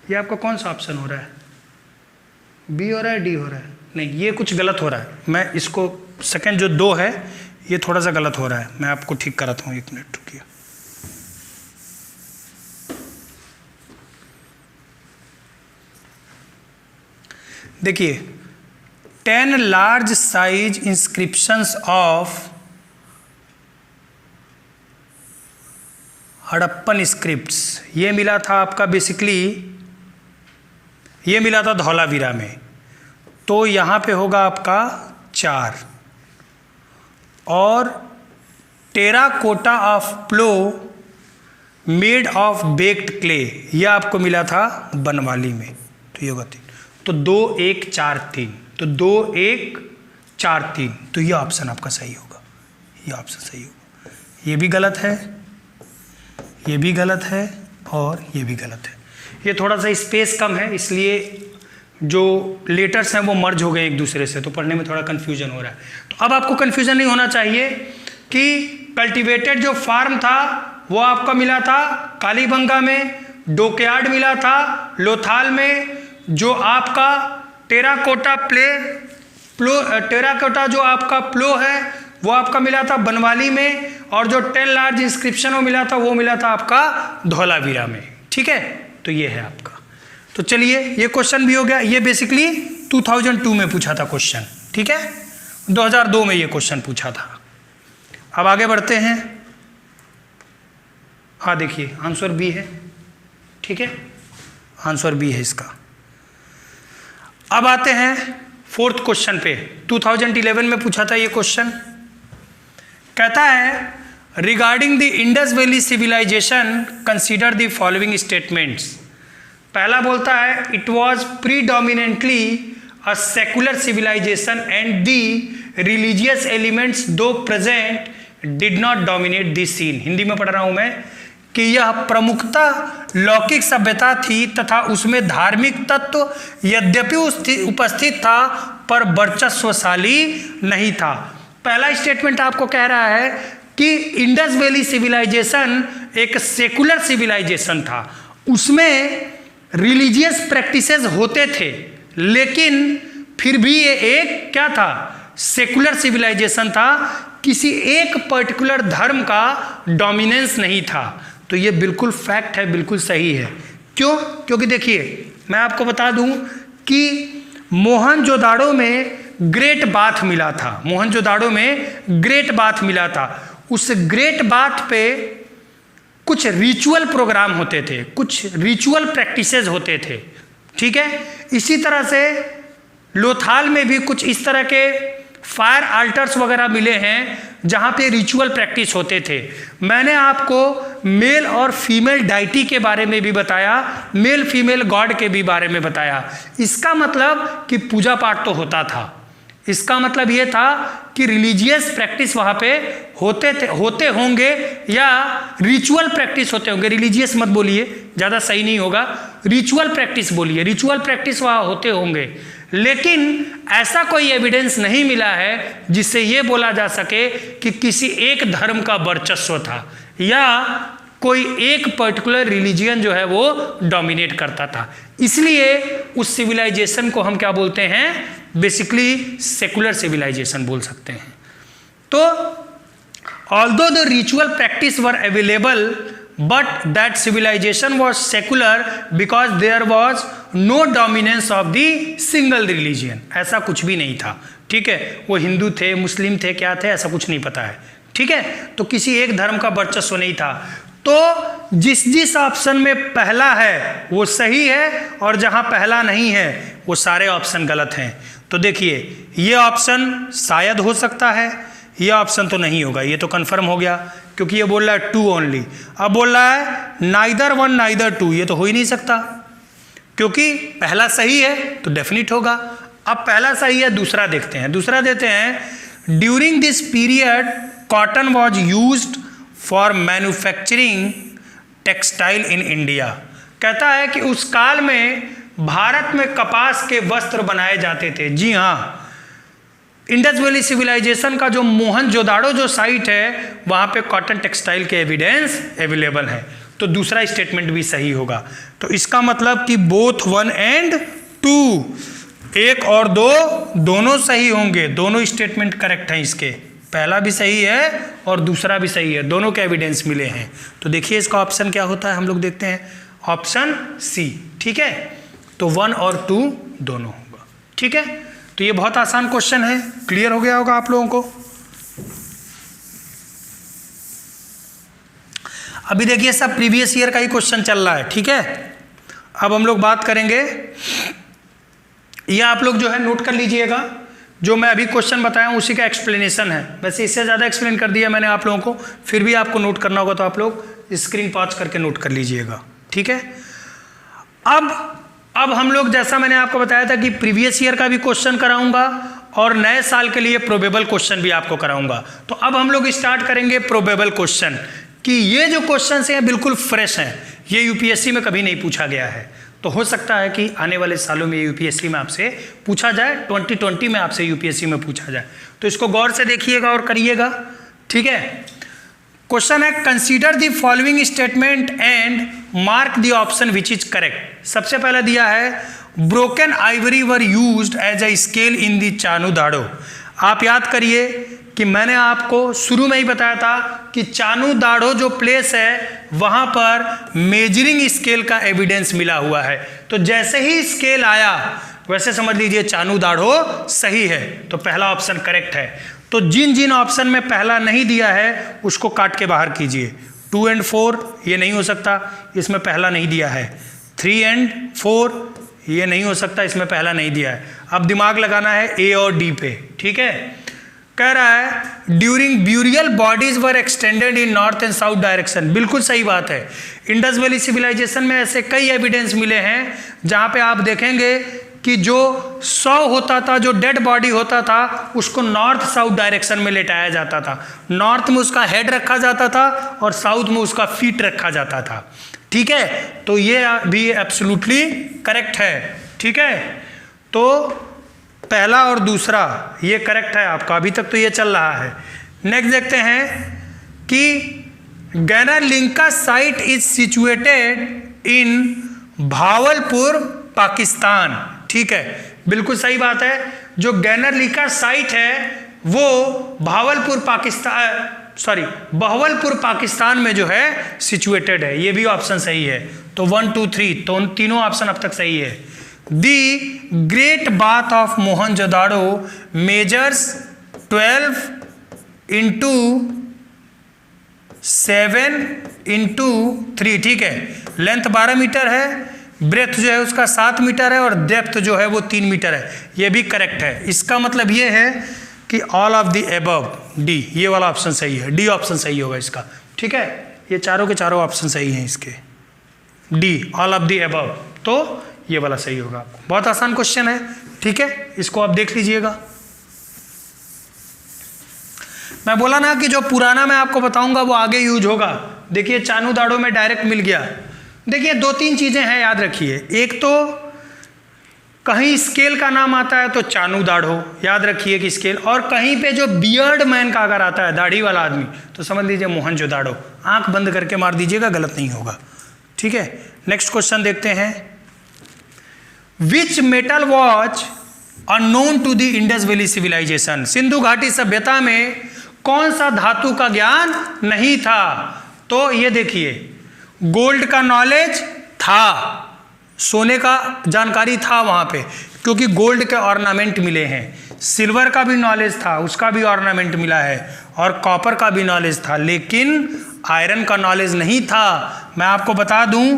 ये आपका कौन सा ऑप्शन हो रहा है? बी हो रहा है, डी हो रहा है? नहीं, ये कुछ गलत हो रहा है। मैं इसको सेकंड जो 2 है ये थोड़ा सा गलत हो रहा है, मैं आपको ठीक कराता हूँ, 1 मिनट रुकिए। देखिए, 10 large size inscriptions of Harappan scripts, ये मिला था आपका बेसिकली, ये मिला था धौलावीरा में। तो यहाँ पे होगा आपका 4। और terracotta of plough made of baked clay, यह आपको मिला था बनवाली में। तो ये होगा 3, तो 2 1 4 3, तो 2 1 4 3, तो ये ऑप्शन आपका सही होगा, ये ऑप्शन सही होगा। ये भी गलत है, ये भी गलत है, और ये भी गलत है। ये थोड़ा सा स्पेस कम है, इसलिए जो लेटर्स हैं वो मर्ज हो गए एक दूसरे से, तो पढ़ने में थोड़ा कन्फ्यूजन हो रहा है। तो अब आपको कन्फ्यूजन नहीं होना चाहिए कि कल्टिवेटेड जो फार्म था वो आपका मिला था कालीबंगा में, डॉकयार्ड मिला था लोथाल में, जो आपका टेराकोटा टेराकोटा जो आपका प्लो है वो आपका मिला था बनवाली में, और जो 10 लार्ज इंस्क्रिप्शन वो मिला था आपका धौलावीरा में, ठीक है। तो ये है आपका। तो चलिए, ये क्वेश्चन भी हो गया। ये बेसिकली 2002 में पूछा था क्वेश्चन, ठीक है, 2002 में ये क्वेश्चन पूछा था। अब आगे बढ़ते हैं। हाँ देखिए, आंसर बी है, ठीक है, आंसर बी है इसका। अब आते हैं 4th क्वेश्चन पे। 2011 में पूछा था ये क्वेश्चन। कहता है, regarding the Indus valley civilisation consider the following statements. पहला बोलता है, it was predominantly a secular civilisation and the religious elements though present did not dominate the scene. Hindi में पढ़ रहा हूं मैं कि यह प्रमुखतः लौकिक सभ्यता थी तथा उसमें धार्मिक तत्व यद्यपि उपस्थित था पर वर्चस्वशाली नहीं था। पहला स्टेटमेंट आपको कह रहा है कि इंडस वैली सिविलाइजेशन एक सेकुलर सिविलाइजेशन था, उसमें रिलीजियस प्रैक्टिसेस होते थे, लेकिन फिर भी ये एक क्या था? सेकुलर सिविलाइजेशन था, किसी एक पर्टिकुलर धर्म का डोमिनेंस नहीं था। तो ये बिल्कुल फैक्ट है, बिल्कुल सही है। क्यों? क्योंकि देखिए, मैं आपको बता दूं कि मोहनजोदाड़ो में ग्रेट बाथ मिला था, मोहनजोदाड़ो में ग्रेट बाथ मिला था। उस ग्रेट बाथ पे कुछ रिचुअल प्रोग्राम होते थे, कुछ रिचुअल प्रैक्टिसेस होते थे, ठीक है। इसी तरह से लोथाल में भी कुछ इस तरह के फायर आल्टर्स वगैरह मिले हैं जहाँ पे रिचुअल प्रैक्टिस होते थे। मैंने आपको मेल और फीमेल डाइटी के बारे में भी बताया, मेल फीमेल गॉड के भी बारे में बताया। इसका मतलब कि पूजा पाठ तो होता था, इसका मतलब ये था कि रिलीजियस प्रैक्टिस वहाँ पे होते होंगे या रिचुअल प्रैक्टिस होते होंगे। रिलीजियस मत बोलिए, ज़्यादा सही नहीं होगा, रिचुअल प्रैक्टिस बोलिए, रिचुअल प्रैक्टिस वहाँ होते होंगे। लेकिन ऐसा कोई एविडेंस नहीं मिला है जिससे ये बोला जा सके कि किसी एक धर्म का वर्चस्व था या कोई एक पर्टिकुलर रिलीजियन जो है वो डोमिनेट करता था। इसलिए उस सिविलाइजेशन को हम क्या बोलते हैं? बेसिकली सेकुलर सिविलाइजेशन बोल सकते हैं। तो although the ritual practice were available but that civilization was secular because there was no dominance of the single religion. ऐसा कुछ भी नहीं था, ठीक है। वो हिंदू थे, मुस्लिम थे, क्या थे, ऐसा कुछ नहीं पता है, ठीक है। तो किसी एक धर्म का वर्चस्व नहीं था। तो जिस जिस ऑप्शन में पहला है वो सही है और जहां पहला नहीं है वो सारे ऑप्शन गलत हैं। तो देखिए ये ऑप्शन शायद हो सकता है, ये ऑप्शन तो नहीं होगा, ये तो कंफर्म हो गया क्योंकि ये बोल रहा है 2 ओनली। अब बोल रहा है नाइदर 1 नाइदर 2, ये तो हो ही नहीं सकता क्योंकि पहला सही है तो डेफिनिट होगा। अब पहला सही है, दूसरा देखते हैं। दूसरा देते हैं during this period cotton was used for manufacturing textile in India. कहता है कि उस काल में भारत में कपास के वस्त्र बनाए जाते थे। जी हाँ, इंडस वैली सिविलाइजेशन का जो मोहनजोदाड़ो जो साइट है वहाँ पे कॉटन टेक्सटाइल के एविडेंस अवेलेबल है। तो दूसरा स्टेटमेंट भी सही होगा। तो इसका मतलब कि बोथ 1 एंड 2, 1 और 2 दोनों सही होंगे। दोनों स्टेटमेंट करेक्ट हैं इसके, पहला भी सही है और दूसरा भी सही है, दोनों के एविडेंस मिले हैं। तो देखिए इसका ऑप्शन क्या होता है, हम लोग देखते हैं ऑप्शन सी। ठीक है, तो 1 और 2 दोनों होगा। ठीक है, तो ये बहुत आसान क्वेश्चन है, क्लियर हो गया होगा आप लोगों को। अभी देखिए सब प्रीवियस ईयर का ही क्वेश्चन चल रहा है। ठीक है, अब हम लोग बात करेंगे, ये आप लोग जो है नोट कर लीजिएगा, जो मैं अभी क्वेश्चन बताया हूँ उसी का एक्सप्लेनेशन है। वैसे इससे ज़्यादा एक्सप्लेन कर दिया मैंने आप लोगों को, फिर भी आपको नोट करना होगा तो आप लोग स्क्रीन पॉज करके नोट कर लीजिएगा। ठीक है, अब हम लोग जैसा मैंने आपको बताया था कि प्रीवियस ईयर का भी क्वेश्चन कराऊंगा और नए साल के लिए प्रोबेबल क्वेश्चन भी आपको कराऊंगा। तो अब हम लोग स्टार्ट करेंगे प्रोबेबल क्वेश्चन, कि ये जो क्वेश्चन हैं बिल्कुल फ्रेश हैं, ये यूपीएससी में कभी नहीं पूछा गया है। तो हो सकता है कि आने वाले सालों में यूपीएससी में आपसे पूछा जाए, 2020 में आपसे यूपीएससी में पूछा जाए। तो इसको गौर से देखिएगा और करिएगा। ठीक है, क्वेश्चन है consider the following statement and mark the option which is correct. सबसे पहले दिया है broken ivory were used as a scale in the Chanhudaro. आप याद करिए कि मैंने आपको शुरू में ही बताया था कि चानू दाड़ो जो प्लेस है वहां पर मेजरिंग स्केल का एविडेंस मिला हुआ है। तो जैसे ही स्केल आया वैसे समझ लीजिए चानू दाड़ो सही है, तो पहला ऑप्शन करेक्ट है। तो जिन जिन ऑप्शन में पहला नहीं दिया है उसको काट के बाहर कीजिए। 2 एंड 4 ये नहीं हो सकता, इसमें पहला नहीं दिया है। 3 एंड 4 ये नहीं हो सकता, इसमें पहला नहीं दिया है। अब दिमाग लगाना है ए और डी पे। ठीक है, कह रहा है during burial bodies were extended in north and south direction. बिल्कुल सही बात है, इंडस वैली सिविलाइजेशन में ऐसे कई एविडेंस मिले हैं जहां पे आप देखेंगे कि जो 100 होता था, जो डेड बॉडी होता था उसको नॉर्थ साउथ डायरेक्शन में लेटाया जाता था। नॉर्थ में उसका हेड रखा जाता था और साउथ में उसका फीट रखा जाता था। ठीक है, तो ये भी एब्सोल्युटली करेक्ट है। ठीक है, तो पहला और दूसरा ये करेक्ट है आपका, अभी तक तो ये चल रहा है। नेक्स्ट देखते हैं कि Ganeriwala site is situated in Bahawalpur Pakistan. ठीक है, बिल्कुल सही बात है, जो गैनरलिंका साइट है वो बहवलपुर पाकिस्तान में जो है सिचुएटेड है। ये भी ऑप्शन सही है। तो 1, 2, 3 तो तीनों ऑप्शन अब तक सही है। The great bath of Mohenjodaro measures 12 into 7 into 3। ठीक है, लेंथ 12 मीटर है, ब्रेथ जो है उसका 7 मीटर है और डेप्थ जो है वो 3 मीटर है। ये भी करेक्ट है। इसका मतलब ये है कि all of the above, D, ये वाला ऑप्शन सही है, डी ऑप्शन सही होगा इसका। ठीक है, ये चारों के चारों ऑप्शन सही हैं इसके, D all of the above, तो ये वाला सही होगा। बहुत आसान क्वेश्चन है। ठीक है, इसको आप देख लीजिएगा। मैं बोला ना कि जो पुराना मैं आपको बताऊंगा वो आगे यूज होगा। देखिए चानू दाड़ो में डायरेक्ट मिल गया। देखिए 2-3 चीजें हैं, याद रखिए। एक तो कहीं स्केल का नाम आता है तो चानू दाड़ो, याद रखिए कि स्केल, और कहीं पे जो बियर्ड मैन का अगर आता है, दाढ़ी वाला आदमी, तो समझ लीजिए मोहनजोदाड़ो। आंख बंद करके मार दीजिएगा, गलत नहीं होगा। ठीक है, नेक्स्ट क्वेश्चन देखते हैं। Which metal was unknown to the Indus valley civilization. Sindhu घाटी सभ्यता में कौन सा धातु का ज्ञान नहीं था? तो ये देखिए, गोल्ड का नॉलेज था, सोने का जानकारी था वहाँ पे, क्योंकि गोल्ड के ऑर्नामेंट मिले हैं। सिल्वर का भी नॉलेज था, उसका भी ऑर्नामेंट मिला है, और कॉपर का भी नॉलेज था। लेकिन आयरन का नॉलेज नहीं था। मैं आपको बता दूं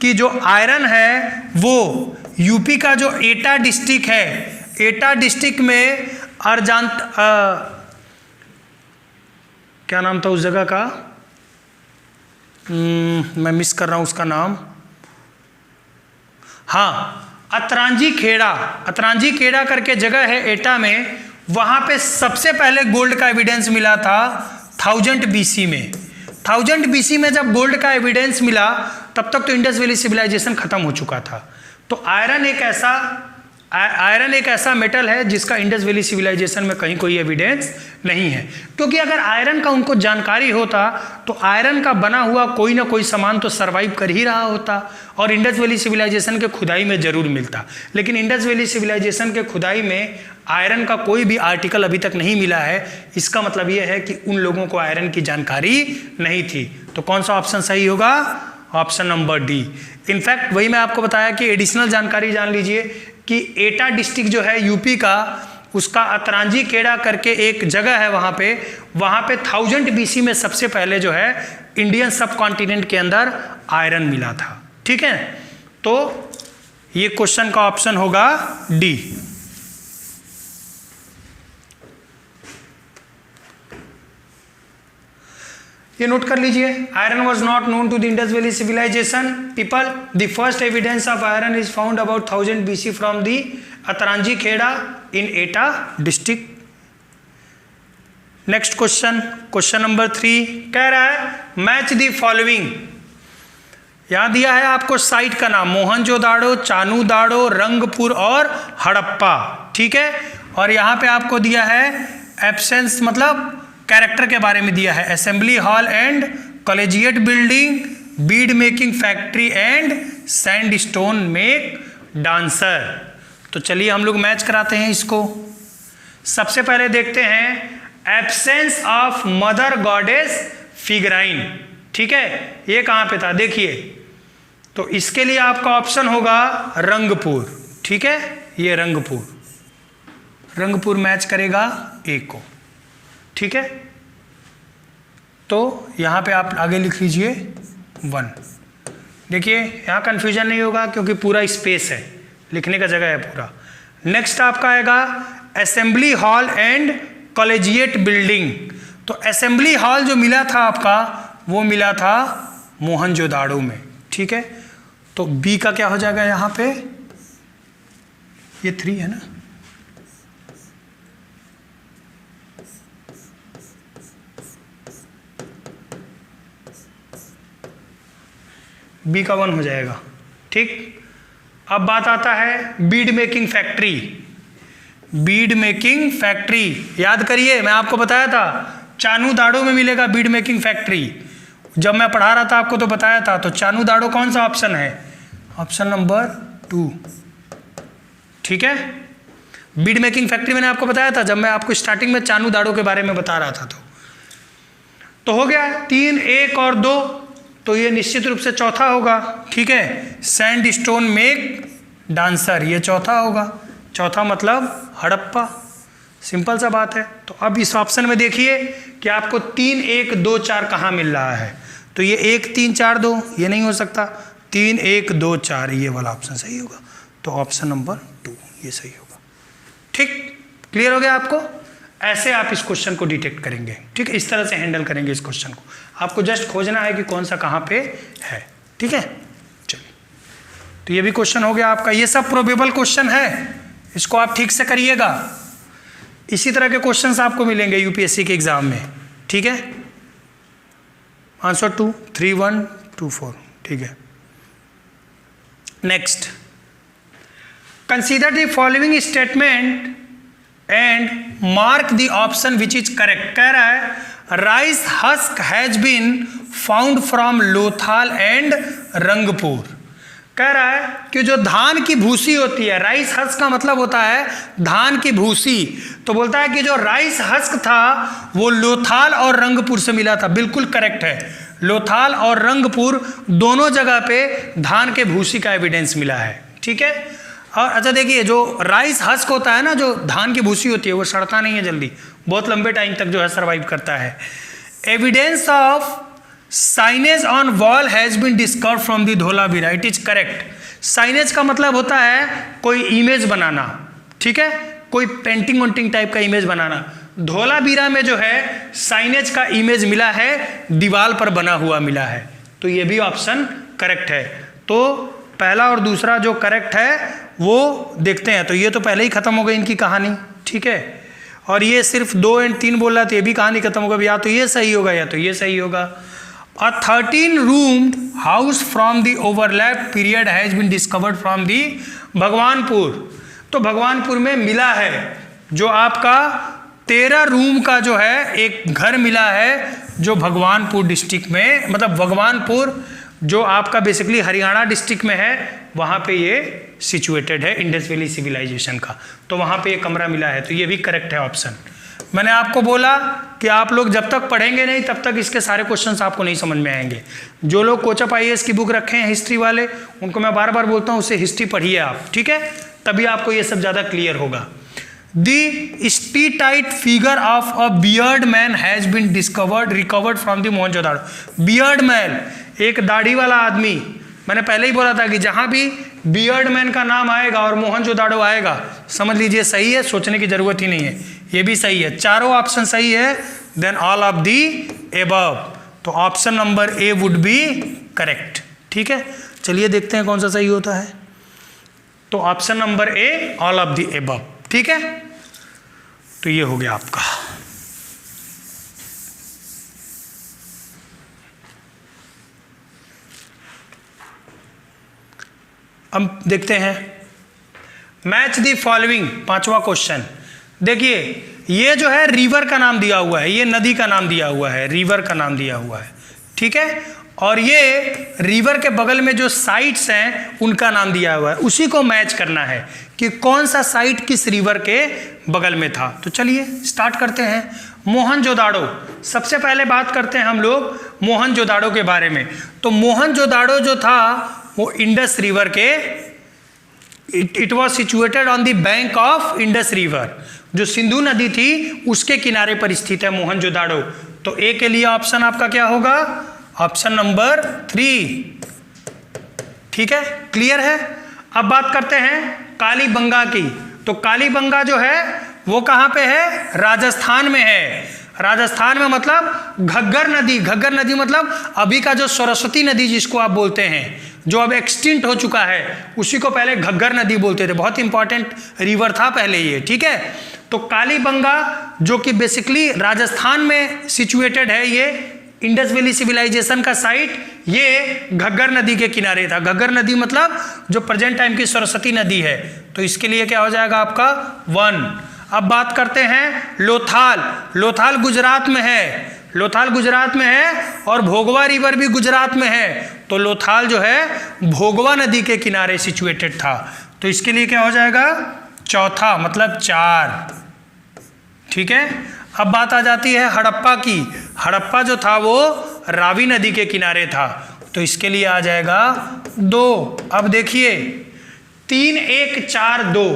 कि जो आयरन है वो यूपी का जो एटा डिस्ट्रिक्ट है, एटा डिस्ट्रिक्ट में क्या नाम था उस जगह का, मैं मिस कर रहा हूं उसका नाम, हाँ अतरांजी खेड़ा करके जगह है एटा में। वहां पे सबसे पहले गोल्ड का एविडेंस मिला था 1000 BC में। 1000 BC में जब गोल्ड का एविडेंस मिला तब तक तो इंडस वैली सिविलाइजेशन खत्म हो चुका था। तो आयरन एक ऐसा मेटल है जिसका इंडस वैली सिविलाइजेशन में कहीं कोई एविडेंस नहीं है, क्योंकि अगर आयरन का उनको जानकारी होता तो आयरन का बना हुआ कोई ना कोई सामान तो सर्वाइव कर ही रहा होता और इंडस वैली सिविलाइजेशन के खुदाई में जरूर मिलता। लेकिन इंडस वैली सिविलाइजेशन के खुदाई में आयरन का कोई भी आर्टिकल अभी तक नहीं मिला है। इसका मतलब यह है कि उन लोगों को आयरन की जानकारी नहीं थी। तो कौन सा ऑप्शन सही होगा? Option number D. इनफैक्ट वही मैं आपको बताया कि एडिशनल जानकारी जान लीजिए कि एटा डिस्ट्रिक्ट जो है यूपी का, उसका अतरांजी खेड़ा करके एक जगह है, वहाँ पे 1000 BC में सबसे पहले जो है इंडियन सब कॉन्टिनेंट के अंदर आयरन मिला था। ठीक है, तो ये क्वेश्चन का ऑप्शन होगा डी। ये नोट कर लीजिए, iron was not known to the Indus valley civilisation people. The first evidence of iron is found about 1000 BC from the Atranji Khera in Etah district. Next question, question number 3 कह रहा है मैच द फॉलोइंग। यहां दिया है आपको साइट का नाम, मोहनजोदाड़ो, चानूदाड़ो, रंगपुर और हड़प्पा। ठीक है, और यहां पे आपको दिया है एब्सेंस, मतलब कैरेक्टर के बारे में दिया है, assembly hall and collegiate building, Beed making factory and sandstone make dancer. तो चलिए हम लोग मैच कराते हैं इसको। सबसे पहले देखते हैं एब्सेंस ऑफ मदर गॉडेस फिगराइन। ठीक है, ये कहां पे था देखिए, तो इसके लिए आपका ऑप्शन होगा रंगपुर। ठीक है, ये रंगपुर मैच करेगा ए को। ठीक है, तो यहां पे आप आगे लिख लीजिए 1। देखिए यहां कंफ्यूजन नहीं होगा क्योंकि पूरा स्पेस है, लिखने का जगह है पूरा। नेक्स्ट आपका आएगा assembly hall and collegiate building. तो असेंबली हॉल जो मिला था आपका वो मिला था मोहनजोदाड़ो में। ठीक है, तो बी का क्या हो जाएगा यहां पे, ये 3 है ना, बी का 1 हो जाएगा। ठीक, अब बात आता है Beed making factory. Beed making factory याद करिए, मैं आपको बताया था चानूदाड़ो में मिलेगा बीड मेकिंग फैक्ट्री। जब मैं पढ़ा रहा था आपको तो बताया था। तो चानूदाड़ो कौन सा ऑप्शन है? Option number 2। ठीक है, बीड मेकिंग फैक्ट्री मैंने आपको बताया था जब मैं आपको स्टार्टिंग में चानूदाड़ो के बारे में बता रहा था। तो हो गया 3, 1 और 2, तो ये निश्चित रूप से चौथा होगा। ठीक है, सैंडस्टोन मेक डांसर, ये चौथा होगा। चौथा मतलब हड़प्पा, सिंपल सा बात है। तो अब इस ऑप्शन में देखिए कि आपको 3, 1, 2, 4 कहाँ मिल रहा है। तो ये 1, 3, 4, 2 ये नहीं हो सकता, 3, 1, 2, 4 ये वाला ऑप्शन सही होगा। तो ऑप्शन नंबर 2 ये सही होगा। ठीक, क्लियर हो गया आपको? ऐसे आप इस क्वेश्चन को डिटेक्ट करेंगे। ठीक है, इस तरह से हैंडल करेंगे इस क्वेश्चन को। आपको जस्ट खोजना है कि कौन सा कहाँ पे है। ठीक है, चलिए, तो ये भी क्वेश्चन हो गया आपका। ये सब प्रोबेबल क्वेश्चन है, इसको आप ठीक से करिएगा। इसी तरह के क्वेश्चंस आपको मिलेंगे यूपीएससी के एग्जाम में। ठीक है, आंसर 2, 3, 1, 2, 4। ठीक है, next, consider the following statement and mark the option which is correct. कह रहा है rice husk has been found from Lothal and Rangpur. कह रहा है कि जो धान की भूसी होती है, राइस हस्क का मतलब होता है धान की भूसी, तो बोलता है कि जो राइस हस्क था वो लोथाल और रंगपुर से मिला था। बिल्कुल करेक्ट है, लोथाल और रंगपुर दोनों जगह पे धान के भूसी का एविडेंस मिला है। ठीक है, और अच्छा देखिए, जो राइस हस्क होता है ना, जो धान की भूसी होती है, वो सड़ता नहीं है जल्दी, बहुत लंबे टाइम तक जो है सर्वाइव करता है। Evidence of signage on wall has been discovered from the Dholavira, it is correct. Signage का मतलब होता है कोई इमेज बनाना, ठीक है, कोई पेंटिंग वेंटिंग टाइप का इमेज बनाना। धोलावीरा में जो है साइनेज का इमेज मिला है, दीवार पर बना हुआ मिला है, तो ये भी ऑप्शन करेक्ट है। तो पहला और दूसरा जो करेक्ट है वो देखते हैं। तो ये तो पहले ही खत्म हो गई इनकी कहानी, ठीक है, और ये सिर्फ 2 और 3 बोल रहा तो ये भी कहानी खत्म हो गई, या तो ये सही होगा या तो ये सही होगा। A 13-roomed house from the overlap period has been discovered from the Bhagwanpur. तो भगवानपुर में मिला है जो आपका 13 रूम का जो है एक घर मिला है, जो भगवानपुर डिस्ट्रिक्ट में, मतलब भगवानपुर जो आपका बेसिकली हरियाणा डिस्ट्रिक्ट में है, वहाँ पे ये सिचुएटेड है इंडस वैली सिविलाइजेशन का। तो वहाँ पे ये कमरा मिला है, तो ये भी करेक्ट है ऑप्शन। मैंने आपको बोला कि आप लोग जब तक पढ़ेंगे नहीं तब तक इसके सारे क्वेश्चंस आपको नहीं समझ में आएंगे। जो लोग कोचअप IAS की बुक रखे हैं हिस्ट्री वाले, उनको मैं बार बार बोलता हूँ उससे हिस्ट्री पढ़िए आप, ठीक है, तभी आपको ये सब ज़्यादा क्लियर होगा। The steatite figure of a beard man has been discovered recovered from the Mohenjodaro. Beard man, एक दाढ़ी वाला आदमी। मैंने पहले ही बोला था कि जहाँ भी बियर्ड मैन का नाम आएगा और मोहनजोदाड़ो आएगा, समझ लीजिए सही है, सोचने की जरूरत ही नहीं है, ये भी सही है। चारों ऑप्शन सही है, then all of the above, तो option number A would be correct, ठीक है। चलिए देखते हैं कौन सा सही होता है। तो option number A, all of the above, ठीक है। तो ये हो गया आपका। अब देखते हैं मैच दी फॉलोइंग, 5वां क्वेश्चन। देखिए ये जो है रिवर का नाम दिया हुआ है, ये नदी का नाम दिया हुआ है, रिवर का नाम दिया हुआ है, ठीक है, और ये रिवर के बगल में जो साइट्स हैं उनका नाम दिया हुआ है, उसी को मैच करना है कि कौन सा साइट किस रिवर के बगल में था। तो चलिए स्टार्ट करते हैं। मोहनजोदाड़ो, सबसे पहले बात करते हैं हम लोग मोहनजोदाड़ो के बारे में। तो मोहनजोदाड़ो जो था वो इंडस रिवर के, it was situated on the bank of Indus river, जो सिंधु नदी थी उसके किनारे पर स्थित है मोहनजोदाड़ो। तो ए के लिए ऑप्शन आपका क्या होगा, ऑप्शन नंबर 3, ठीक है, क्लियर है। अब बात करते हैं कालीबंगा की। तो कालीबंगा जो है वो कहाँ पे है, राजस्थान में है। राजस्थान में मतलब घग्गर नदी, घग्गर नदी मतलब अभी का जो सरस्वती नदी जिसको आप बोलते हैं, जो अब एक्सटिंक्ट हो चुका है, उसी को पहले घग्गर नदी बोलते थे, बहुत इंपॉर्टेंट रिवर था पहले ये, ठीक है। तो कालीबंगा जो कि बेसिकली राजस्थान में सिचुएटेड है, ये इंडस वैली सिविलाइजेशन का साइट ये घग्गर नदी के किनारे था। घग्गर नदी मतलब जो प्रेजेंट टाइम की सरस्वती नदी है। तो इसके लिए क्या हो जाएगा आपका 1। अब बात करते हैं लोथाल। लोथाल गुजरात में है, लोथाल गुजरात में है और भोगवा रिवर भी गुजरात में है। तो लोथाल जो है भोगवा नदी के किनारे सिचुएटेड था। तो इसके लिए क्या हो जाएगा, चौथा, मतलब 4, ठीक है। अब बात आ जाती है हड़प्पा की। हड़प्पा जो था वो रावी नदी के किनारे था। तो इसके लिए आ जाएगा 2। अब देखिए 3, 1, 4, 2,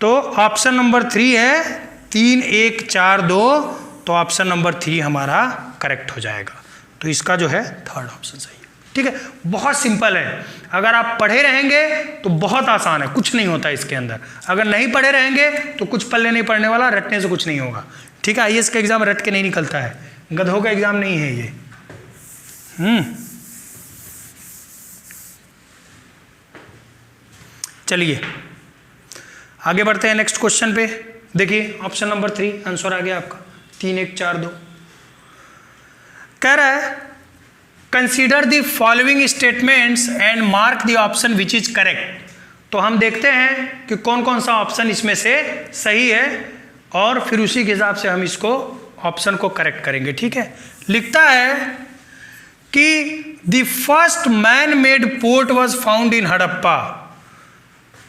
तो ऑप्शन नंबर 3 है 3, 1, 4, 2। तो ऑप्शन नंबर 3 हमारा करेक्ट हो जाएगा। तो इसका जो है थर्ड ऑप्शन सही है, ठीक है। बहुत सिंपल है, अगर आप पढ़े रहेंगे तो बहुत आसान है, कुछ नहीं होता इसके अंदर। अगर नहीं पढ़े रहेंगे तो कुछ पल्ले नहीं पड़ने वाला, रटने से कुछ नहीं होगा, ठीक है। IAS का एग्जाम रट के नहीं निकलता है, गधों का एग्जाम नहीं है ये। चलिए आगे बढ़ते हैं नेक्स्ट क्वेश्चन पे। देखिए ऑप्शन नंबर 3 आंसर आ गया आपका, 3, 1, 4, 2। कह रहा है consider the following statements and mark the option which is correct. तो हम देखते हैं कि कौन कौन सा ऑप्शन इसमें से सही है और फिर उसी के हिसाब से हम इसको ऑप्शन को करेक्ट करेंगे, ठीक है। लिखता है कि the first man made port was found in Harappa.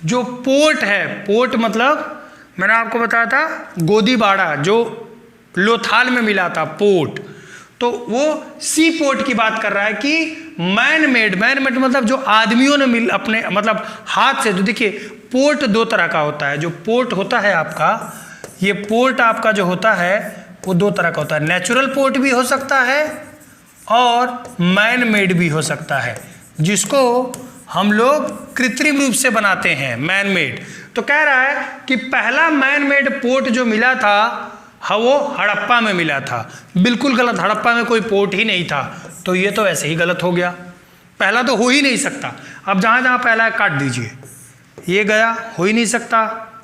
जो पोर्ट है, पोर्ट मतलब मैंने आपको बताया था गोदीबाड़ा जो लोथाल में मिला था पोर्ट, तो वो सी पोर्ट की बात कर रहा है कि मैन मेड मतलब जो आदमियों ने अपने मतलब हाथ से। तो देखिए पोर्ट 2 तरह का होता है। जो पोर्ट होता है आपका, ये पोर्ट आपका जो होता है वो 2 तरह का होता है। नेचुरल पोर्ट भी हो सकता है और मैन मेड भी हो सकता है, जिसको हम लोग कृत्रिम रूप से बनाते हैं, मैन मेड। तो कह रहा है कि पहला मैन मेड पोर्ट जो मिला था वो हड़प्पा में मिला था। बिल्कुल गलत, हड़प्पा में कोई पोर्ट ही नहीं था, तो ये तो ऐसे ही गलत हो गया, पहला तो हो ही नहीं सकता। अब जहाँ जहाँ पहला है काट दीजिए, ये गया, हो ही नहीं सकता।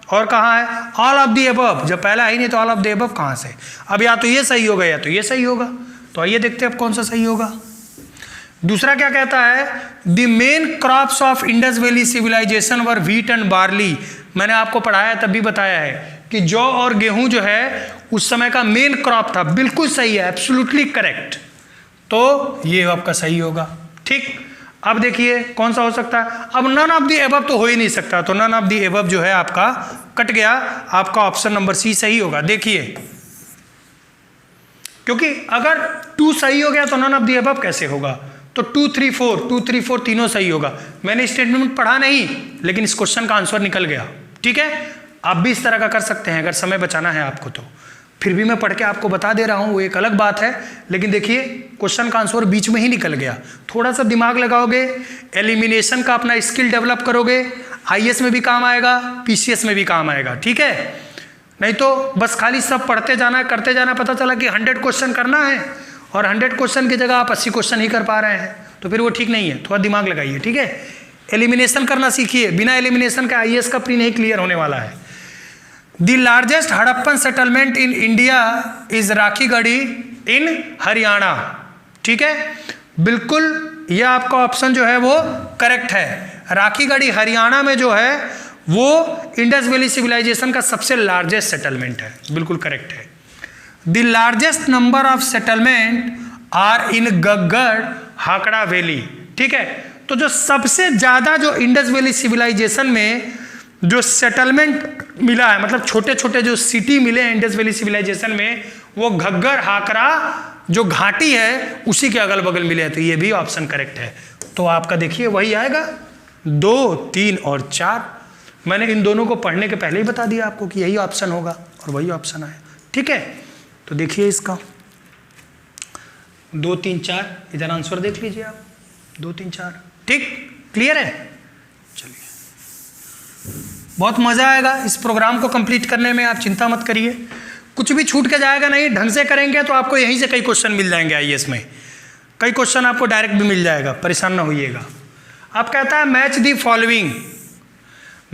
और कहाँ है? ऑल ऑफ द अबव, जब पहला है ही नहीं तो ऑल ऑफ द अबव कहाँ से? अब या तो ये सही होगा या तो ये सही होगा, तो आइए देखते हैं अब कौन सा सही होगा। दूसरा क्या कहता है? The main crops of Indus valley civilization were wheat and barley. मैंने आपको पढ़ाया तब भी बताया है कि जौ और गेहूं जो है उस समय का मेन क्रॉप था। बिल्कुल सही है, एब्सोल्युटली करेक्ट, तो ये आपका सही होगा। ठीक, अब देखिए कौन सा हो सकता है। अब नन ऑफ द एबव तो हो ही नहीं सकता, तो नन ऑफ द एबव जो है आपका कट गया, आपका ऑप्शन नंबर सी सही होगा। देखिए, क्योंकि अगर 2 सही हो गया तो नन ऑफ द एबव कैसे होगा? तो 2, 3, 4 तीनों सही होगा। मैंने स्टेटमेंट पढ़ा नहीं, लेकिन इस क्वेश्चन का आंसर निकल गया। ठीक है, आप भी इस तरह का कर सकते हैं अगर समय बचाना है आपको तो। फिर भी मैं पढ़ के आपको बता दे रहा हूँ, वो एक अलग बात है, लेकिन देखिए क्वेश्चन का आंसर बीच में ही निकल गया। थोड़ा सा दिमाग लगाओगे, एलिमिनेशन का अपना स्किल डेवलप करोगे, आईएएस में भी काम आएगा, पीसीएस में भी काम आएगा। ठीक है, नहीं तो बस खाली सब पढ़ते जाना, करते जाना, पता चला कि 100 क्वेश्चन करना है और 100 क्वेश्चन की जगह आप 80 क्वेश्चन ही कर पा रहे हैं, तो फिर वो ठीक नहीं है। थोड़ा दिमाग लगाइए, ठीक है, एलिमिनेशन करना सीखिए। बिना एलिमिनेशन का आईएएस का प्री नहीं क्लियर होने वाला है। The largest Harappan settlement in India is Rakhigarhi in Haryana. ठीक है, बिल्कुल यह आपका ऑप्शन जो है वो करेक्ट है। राखीगढ़ी हरियाणा में जो है वो इंडस वैली सिविलाइजेशन का सबसे लार्जेस्ट सेटलमेंट है, बिल्कुल करेक्ट है। The largest number of settlement are in Ghaggar Hakra valley. ठीक है, तो जो सबसे ज्यादा जो इंडस वैली सिविलाइजेशन में जो सेटलमेंट मिला है, मतलब छोटे छोटे जो सिटी मिले हैं इंडस वैली सिविलाइजेशन में, वो घग्गर हाकरा जो घाटी है उसी के अगल बगल मिले हैं, तो ये भी ऑप्शन करेक्ट है। तो आपका देखिए वही आएगा 2, 3 और 4। मैंने इन दोनों को पढ़ने के पहले ही बता दिया आपको कि यही ऑप्शन होगा और वही ऑप्शन आया। ठीक है, तो देखिए इसका 2, 3, 4, इधर आंसर देख लीजिए आप, 2, 3, 4। ठीक, क्लियर है? चलिए, बहुत मजा आएगा इस प्रोग्राम को कंप्लीट करने में, आप चिंता मत करिए, कुछ भी छूट के जाएगा नहीं। ढंग से करेंगे तो आपको यहीं से कई क्वेश्चन मिल जाएंगे आईएएस में, कई क्वेश्चन आपको डायरेक्ट भी मिल जाएगा, परेशान ना होइएगा। अब कहता है match the following.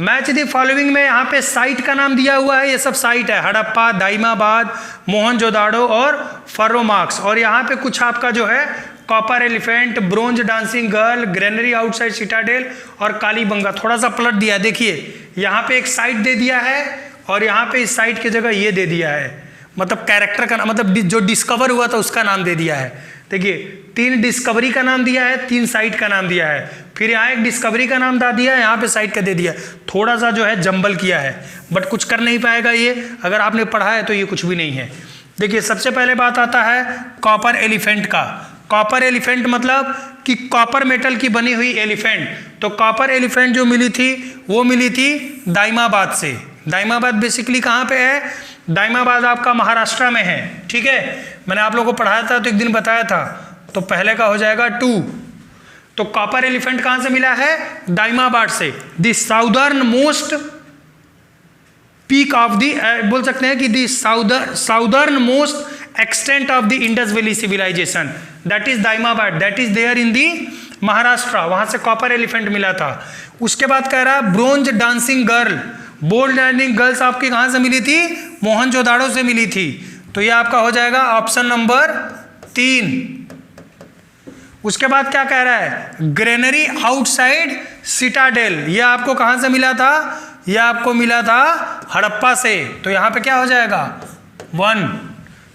Match the following में यहाँ पे साइट का नाम दिया हुआ है, ये सब साइट है, हड़प्पा, दाइमाबाद, मोहनजोदाड़ो और फर्रो मार्क्स। और यहाँ पे कुछ आपका जो है copper elephant, bronze dancing girl, granary outside Citadel और कालीबंगा। थोड़ा सा पलट दिया है, देखिए यहाँ पे एक साइट दे दिया है और यहाँ पे इस साइट की जगह ये दे दिया है, मतलब कैरेक्टर का नाम, मतलब जो डिस्कवर हुआ था उसका नाम दे दिया है। देखिए 3 डिस्कवरी का नाम दिया है, 3 साइट का नाम दिया है, फिर यहाँ एक डिस्कवरी का नाम दा दिया है, यहाँ पे साइट का दे दिया। थोड़ा सा जो है जंबल किया है, बट कुछ कर नहीं पाएगा ये, अगर आपने पढ़ा है तो ये कुछ भी नहीं है। देखिए सबसे पहले बात आता है कॉपर एलिफेंट का। कॉपर एलिफेंट मतलब कि कॉपर मेटल की बनी हुई एलिफेंट। तो कॉपर एलिफेंट जो मिली थी वो मिली थी दाइमाबाद से। दाइमाबाद बेसिकली कहाँ पे है? दाइमाबाद आपका महाराष्ट्र में है। ठीक है, मैंने आप लोगों को पढ़ाया था तो एक दिन बताया था, तो पहले का हो जाएगा 2। तो कॉपर एलिफेंट कहाँ से मिला है? दाइमाबाद से। The southern most peak of the, बोल सकते हैं कि the southern most extent of the Indus Valley civilization, that is Daimabad, that is there in the Maharashtra, वहां से कॉपर एलिफेंट मिला था। उसके बाद कह रहा है bronze dancing girl, bold dancing girls आपकी कहां से मिली थी? मोहनजोदाड़ो से मिली थी। तो ये आपका हो जाएगा ऑप्शन नंबर 3। उसके बाद क्या कह रहा है? ग्रेनरी आउटसाइड सिटाडेल, ये आपको कहां से मिला था? यह आपको मिला था हड़प्पा से। तो यहां पे क्या हो जाएगा? 1।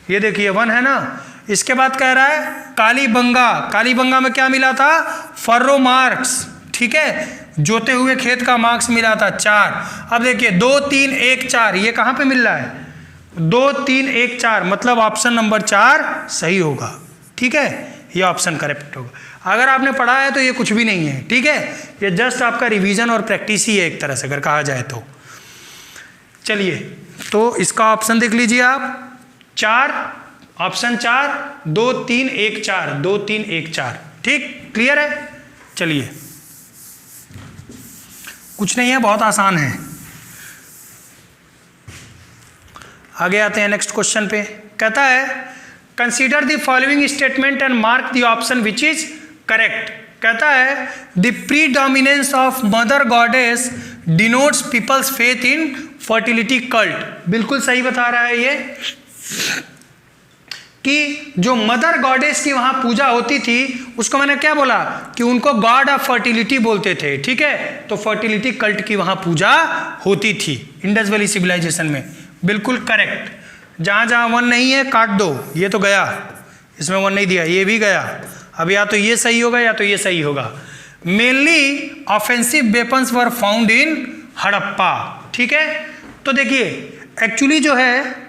ये देखिए 1 है ना। इसके बाद कह रहा है कालीबंगा। कालीबंगा में क्या मिला था? Furrow marks. ठीक है, जोते हुए खेत का मार्क्स मिला था 4। अब देखिए 2, 3, 1, 4, ये कहाँ पे मिल रहा है? 2, 3, 1, 4, मतलब ऑप्शन नंबर 4 सही होगा। ठीक है, ये ऑप्शन करेक्ट होगा। अगर आपने पढ़ा है तो ये कुछ भी नहीं है। ठीक है, ये जस्ट आपका रिवीजन और प्रैक्टिस ही है एक तरह से अगर कहा जाए तो। चलिए, तो इसका ऑप्शन देख लीजिए आप, 4 ऑप्शन 4 2 3 1 4, 2 3 1 4। ठीक, क्लियर है। चलिए, कुछ नहीं है, बहुत आसान है। आगे आते हैं नेक्स्ट क्वेश्चन पे। कहता है consider the following statement and mark the option which is correct. कहता है the predominance of mother goddess denotes people's faith in fertility cult. बिल्कुल सही बता रहा है ये कि जो मदर गॉडेस की वहां पूजा होती थी उसको मैंने क्या बोला कि उनको गॉड ऑफ फर्टिलिटी बोलते थे। ठीक है, तो फर्टिलिटी कल्ट की वहां पूजा होती थी इंडस वैली सिविलाइजेशन में। बिल्कुल करेक्ट। जहां जहां वन नहीं है काट दो, ये तो गया, इसमें वन नहीं दिया, ये भी गया। अब या तो ये सही होगा या तो ये सही होगा। Mainly offensive weapons were found in Harappa. ठीक है, तो देखिए एक्चुअली जो है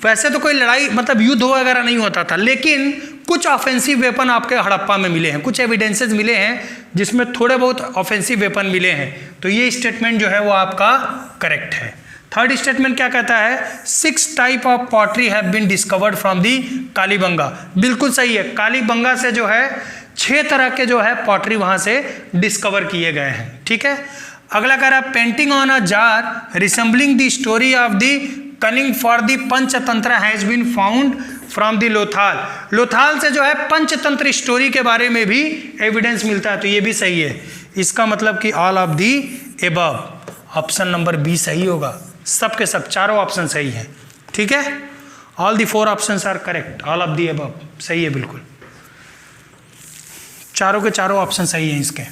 वैसे तो कोई लड़ाई मतलब युद्ध वगैरह नहीं होता था, लेकिन कुछ ऑफेंसिव वेपन आपके हड़प्पा में मिले हैं, कुछ एविडेंसेस मिले हैं जिसमें थोड़े बहुत ऑफेंसिव वेपन मिले हैं। तो ये स्टेटमेंट जो है वो आपका करेक्ट है। थर्ड स्टेटमेंट क्या कहता है 6 type of pottery have been discovered from the Kalibangan. बिल्कुल सही है, कालीबंगा से जो है 6 तरह के जो है पॉटरी वहां से डिस्कवर किए गए हैं। ठीक है, अगला कह रहा है painting on a jar resembling the story of the cunning for the Panchatantra has been found from the Lothal. Lothal से जो है पंचतंत्र स्टोरी के बारे में भी एविडेंस मिलता है, तो ये भी सही है। इसका मतलब कि all of the above, option number B सही होगा। सब के सब चारों ऑप्शन सही हैं। ठीक है, all the 4 options are correct, all of the above सही है बिल्कुल, चारों के चारों ऑप्शन सही हैं इसके।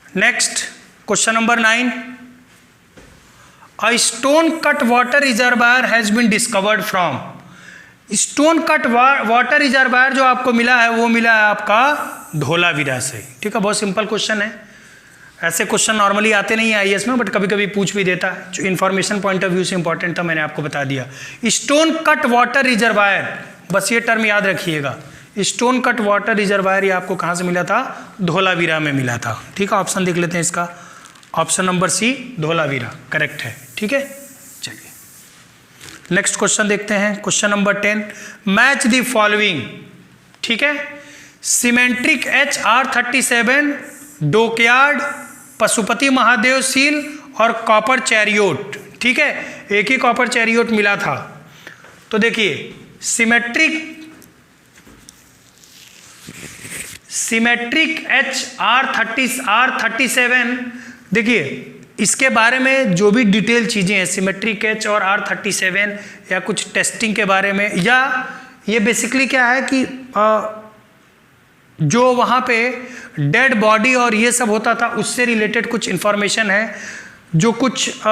Next question number 9, a stone cut water reservoir has been discovered from. Stone cut water reservoir जो आपको मिला है वो मिला है आपका धोलावीरा से। ठीक है, बहुत सिंपल क्वेश्चन है। ऐसे क्वेश्चन नॉर्मली आते नहीं है आईएएस में, बट कभी कभी पूछ भी देता है। जो इन्फॉर्मेशन पॉइंट ऑफ व्यू से इंपॉर्टेंट था मैंने आपको बता दिया। स्टोन कट वाटर रिजर्वायर, बस ये टर्म याद रखिएगा। स्टोन कट वाटर रिजर्वायर ये आपको कहाँ से मिला था? धोलावीरा में मिला था। ठीक है, ऑप्शन देख लेते हैं इसका। Option number C Dholavira correct है। ठीक है, चलिए नेक्स्ट क्वेश्चन देखते हैं। Question number 10, match the following. ठीक है, symmetric HR-37, dockyard, Pashupati Mahadev seal और कॉपर चैरियोट। ठीक है, एक ही कॉपर चैरियोट मिला था। तो देखिए सिमेट्रिक HR-37, देखिए इसके बारे में जो भी डिटेल चीज़ें हैं सिमेट्रिक H और R-37 या कुछ टेस्टिंग के बारे में, या ये बेसिकली क्या है कि जो वहाँ पे डेड बॉडी और ये सब होता था उससे रिलेटेड कुछ इन्फॉर्मेशन है, जो कुछ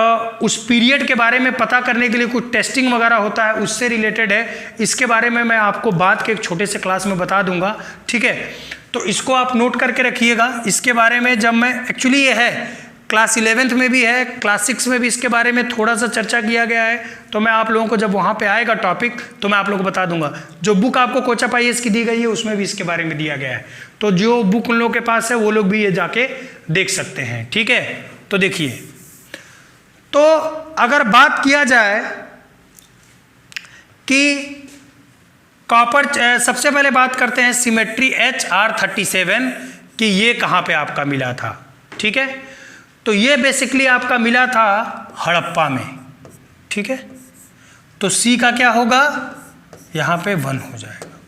उस पीरियड के बारे में पता करने के लिए कुछ टेस्टिंग वगैरह होता है उससे रिलेटेड है। इसके बारे में मैं आपको बाद के एक छोटे से क्लास में बता दूंगा। ठीक है, तो इसको आप नोट करके रखिएगा। इसके बारे में जब मैं एक्चुअली ये है क्लास 11th में भी है, क्लास 6 में भी इसके बारे में थोड़ा सा चर्चा किया गया है। तो मैं आप लोगों को जब वहाँ पे आएगा टॉपिक तो मैं आप लोगों को बता दूंगा। जो बुक आपको कोचअप IAS की दी गई है उसमें भी इसके बारे में दिया गया है, तो जो बुक उन लोगों के पास है वो लोग भी ये जाके देख सकते हैं। ठीक है, तो देखिए, तो अगर बात किया जाए कि कॉपर, सबसे पहले बात करते हैं सिमेट्री HR-37 कि ये कहाँ पे आपका मिला था। ठीक है, तो ये बेसिकली आपका मिला था हड़प्पा में। ठीक है, तो सी का क्या होगा? यहाँ पे 1 हो जाएगा।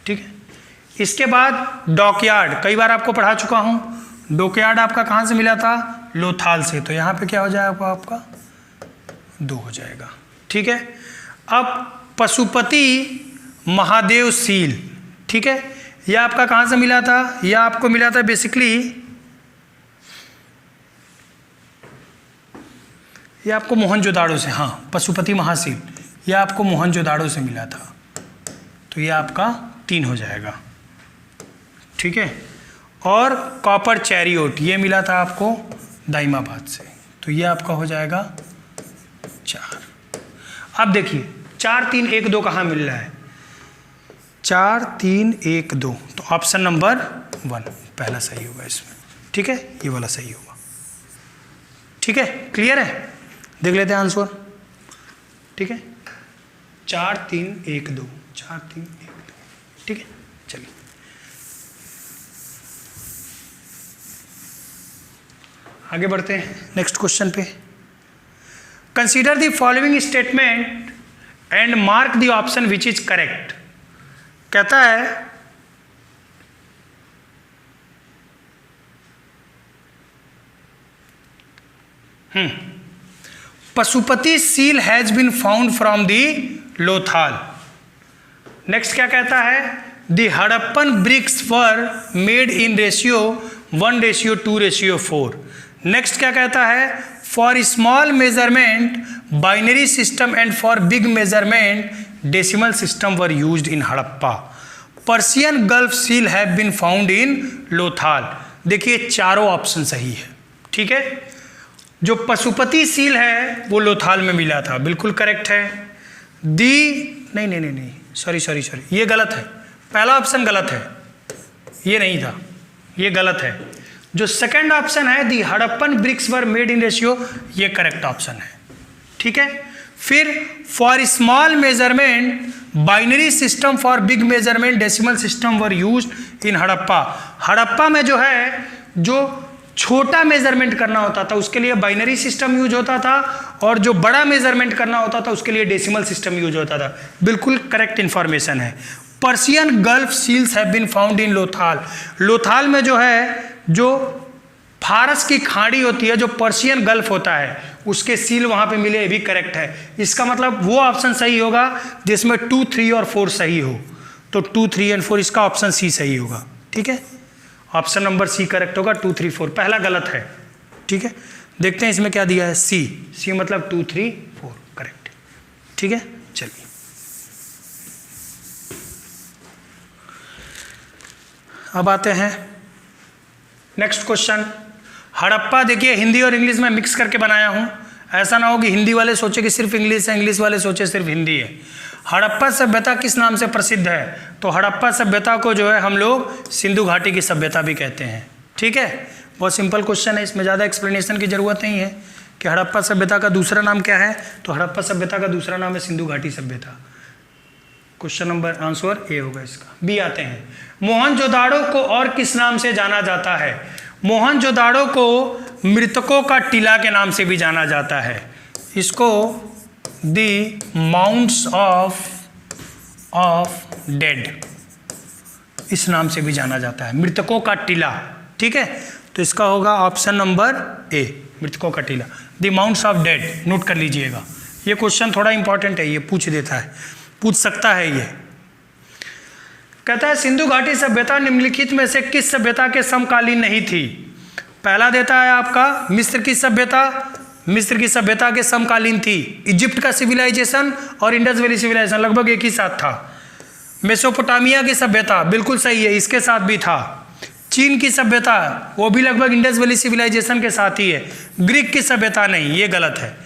ठीक है, इसके बाद डॉकयार्ड, कई बार आपको पढ़ा चुका हूँ। डॉकयार्ड आपका कहाँ से मिला था? लोथाल से, तो यहाँ पे क्या हो जाएगा आपका 2 हो जाएगा। ठीक है, अब पशुपति महादेव सील, ठीक है, यह आपका कहाँ से मिला था? यह आपको मिला था बेसिकली, यह आपको मोहनजोदाड़ो से, हाँ पशुपति महासील, यह आपको मोहनजोदाड़ो से मिला था, तो यह आपका 3 हो जाएगा। ठीक है, और कॉपर चैरियोट ये मिला था आपको दाइमाबाद से, तो ये आपका हो जाएगा 4। अब देखिए 4 3 1 2 कहाँ मिल रहा है? 4 3 1 2, तो ऑप्शन नंबर 1 पहला सही होगा इसमें। ठीक है, ये वाला सही होगा। ठीक है, क्लियर है? देख लेते हैं आंसर। ठीक है, 4 3 1 2, 4 3 1 2। ठीक है, चलिए आगे बढ़ते हैं नेक्स्ट क्वेश्चन पे। Consider the following statement and mark the option which is correct. कहता है Pashupati seal has been found from the Lothal. Next क्या कहता है? The Harappan bricks were made in ratio 1:2:4। Next क्या कहता है? For small measurement binary system and for big measurement decimal system were used in Harappa. Persian gulf seal have been found in Lothal. देखिए चारों ऑप्शन सही है। ठीक है, जो पशुपति सील है वो लोथाल में मिला था, बिल्कुल करेक्ट है। नहीं, सॉरी, ये गलत है। पहला ऑप्शन गलत है, ये नहीं था, ये गलत है। जो सेकंड ऑप्शन है the Harappan bricks were made in ratio, ये करेक्ट ऑप्शन है। ठीक है, फिर for small measurement binary system for big measurement decimal system were used in Harappa. Harappa में जो है जो छोटा मेजरमेंट करना होता था उसके लिए बाइनरी सिस्टम यूज होता था, और जो बड़ा मेजरमेंट करना होता था उसके लिए डेसिमल सिस्टम यूज होता था। बिल्कुल करेक्ट इंफॉर्मेशन है। Persian gulf seals have been found in Lothal. Lothal में जो है, जो फारस की खाड़ी होती है, जो पर्शियन गल्फ होता है, उसके सील वहां पे मिले, ये भी करेक्ट है। इसका मतलब वो ऑप्शन सही होगा जिसमें 2, 3 और 4 सही हो। तो 2, 3 एंड 4 इसका ऑप्शन सी सही होगा। ठीक है, ऑप्शन नंबर सी करेक्ट होगा। 2, 3, 4 पहला गलत है। ठीक है, देखते हैं इसमें क्या दिया है। सी मतलब 2, 3, 4 करेक्ट। ठीक है, चलिए अब आते हैं नेक्स्ट क्वेश्चन। हड़प्पा देखिए हिंदी और इंग्लिश में मिक्स करके बनाया हूं, ऐसा ना हो कि हिंदी वाले सोचे कि सिर्फ इंग्लिश है, इंग्लिश वाले सोचे सिर्फ हिंदी है। हड़प्पा सभ्यता किस नाम से प्रसिद्ध है? तो हड़प्पा सभ्यता को जो है हम लोग सिंधु घाटी की सभ्यता भी कहते हैं। ठीक है, बहुत सिंपल क्वेश्चन है, इसमें ज़्यादा एक्सप्लेनेशन की जरूरत नहीं है कि हड़प्पा सभ्यता का दूसरा नाम क्या है। तो हड़प्पा सभ्यता का दूसरा नाम है सिंधु घाटी सभ्यता। क्वेश्चन नंबर आंसर ए होगा इसका। बी आते हैं। मोहनजोदाड़ो को और किस नाम से जाना जाता है? मोहनजोदाड़ो को मृतकों का टीला के नाम से भी जाना जाता है। इसको द माउंट्स ऑफ डेड इस नाम से भी जाना जाता है, मृतकों का टीला। ठीक है, तो इसका होगा ऑप्शन नंबर ए, मृतकों का टीला, the mounts of dead. Note कर लीजिएगा, ये क्वेश्चन थोड़ा इंपॉर्टेंट है, ये पूछ देता है, पूछ सकता है ये। कहता है सिंधु घाटी सभ्यता निम्नलिखित में से किस सभ्यता के समकालीन नहीं थी? पहला देता है आपका मिस्र की सभ्यता, मिस्र की सभ्यता के समकालीन थी। इजिप्ट का सिविलाइजेशन और इंडस वैली सिविलाइजेशन लगभग एक ही साथ था। मेसोपोटामिया की सभ्यता बिल्कुल सही है, इसके साथ भी था। चीन की सभ्यता वो भी लगभग इंडस वैली सिविलाइजेशन के साथ ही है। ग्रीक की सभ्यता नहीं, ये गलत है।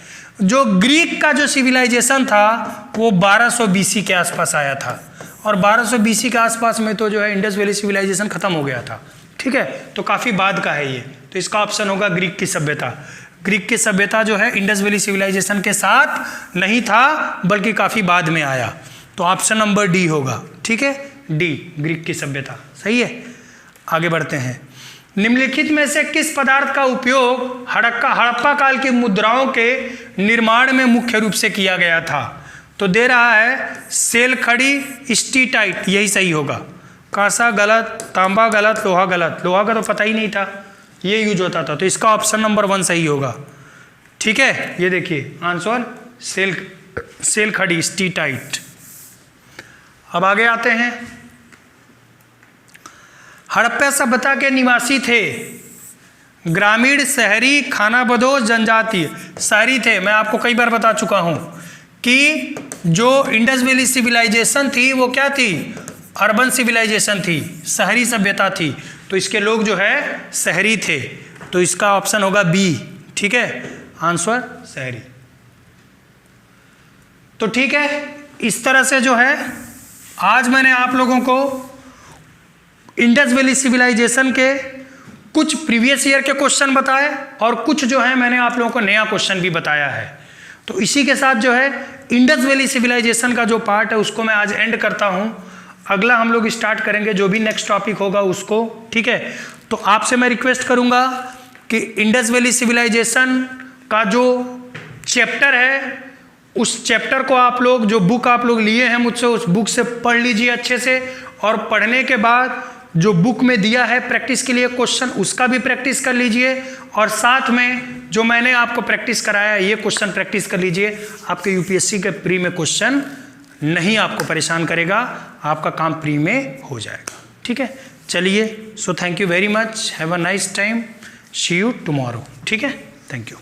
जो ग्रीक का जो सिविलाइजेशन था वो 1200 BC के आसपास आया था, और 1200 BC के आसपास में तो जो है इंडस वैली सिविलाइजेशन खत्म हो गया था। ठीक है, तो काफ़ी बाद का है ये, तो इसका ऑप्शन होगा ग्रीक की सभ्यता। ग्रीक की सभ्यता जो है इंडस वैली सिविलाइजेशन के साथ नहीं था, बल्कि काफ़ी बाद में आया, तो ऑप्शन नंबर डी होगा। ठीक है, डी ग्रीक की सभ्यता सही है। आगे बढ़ते हैं। निम्नलिखित में से किस पदार्थ का उपयोग हड़प्पा काल की मुद्राओं के निर्माण में मुख्य रूप से किया गया था? तो दे रहा है सेल खड़ी, स्टीटाइट, यही सही होगा। कांसा गलत, तांबा गलत, लोहा गलत। लोहा का तो पता ही नहीं था, ये यूज होता था, तो इसका ऑप्शन नंबर 1 सही होगा। ठीक है, ये देखिए आंसर सेल खड़ी, स्टीटाइट। अब आगे आते हैं। हड़प्पा सभ्यता के निवासी थे ग्रामीण, शहरी, खानाबदोश, जनजातीय। शहरी थे, मैं आपको कई बार बता चुका हूं कि जो इंडस वैली सिविलाइजेशन थी वो क्या थी? अर्बन सिविलाइजेशन थी, शहरी सभ्यता थी, तो इसके लोग जो है शहरी थे, तो इसका ऑप्शन होगा बी। ठीक है, आंसर शहरी। तो ठीक है, इस तरह से जो है आज मैंने आप लोगों को इंडस वैली सिविलाइजेशन के कुछ प्रीवियस ईयर के क्वेश्चन बताए और कुछ जो है मैंने आप लोगों को नया क्वेश्चन भी बताया है। तो इसी के साथ जो है इंडस वैली सिविलाइजेशन का जो पार्ट है उसको मैं आज एंड करता हूँ। अगला हम लोग स्टार्ट करेंगे जो भी नेक्स्ट टॉपिक होगा उसको, ठीक है। तो आपसे मैं रिक्वेस्ट करूँगा कि इंडस वैली सिविलाइजेशन का जो चैप्टर है उस चैप्टर को आप लोग, जो बुक आप लोग लिए हैं मुझसे, उस बुक से पढ़ लीजिए अच्छे से, और पढ़ने के बाद जो बुक में दिया है प्रैक्टिस के लिए क्वेश्चन उसका भी प्रैक्टिस कर लीजिए, और साथ में जो मैंने आपको प्रैक्टिस कराया ये क्वेश्चन प्रैक्टिस कर लीजिए। आपके यूपीएससी के प्री में क्वेश्चन नहीं आपको परेशान करेगा, आपका काम प्री में हो जाएगा, ठीक है। चलिए, so thank you very much, have a nice time, see you tomorrow, ठीक है, थैंक यू।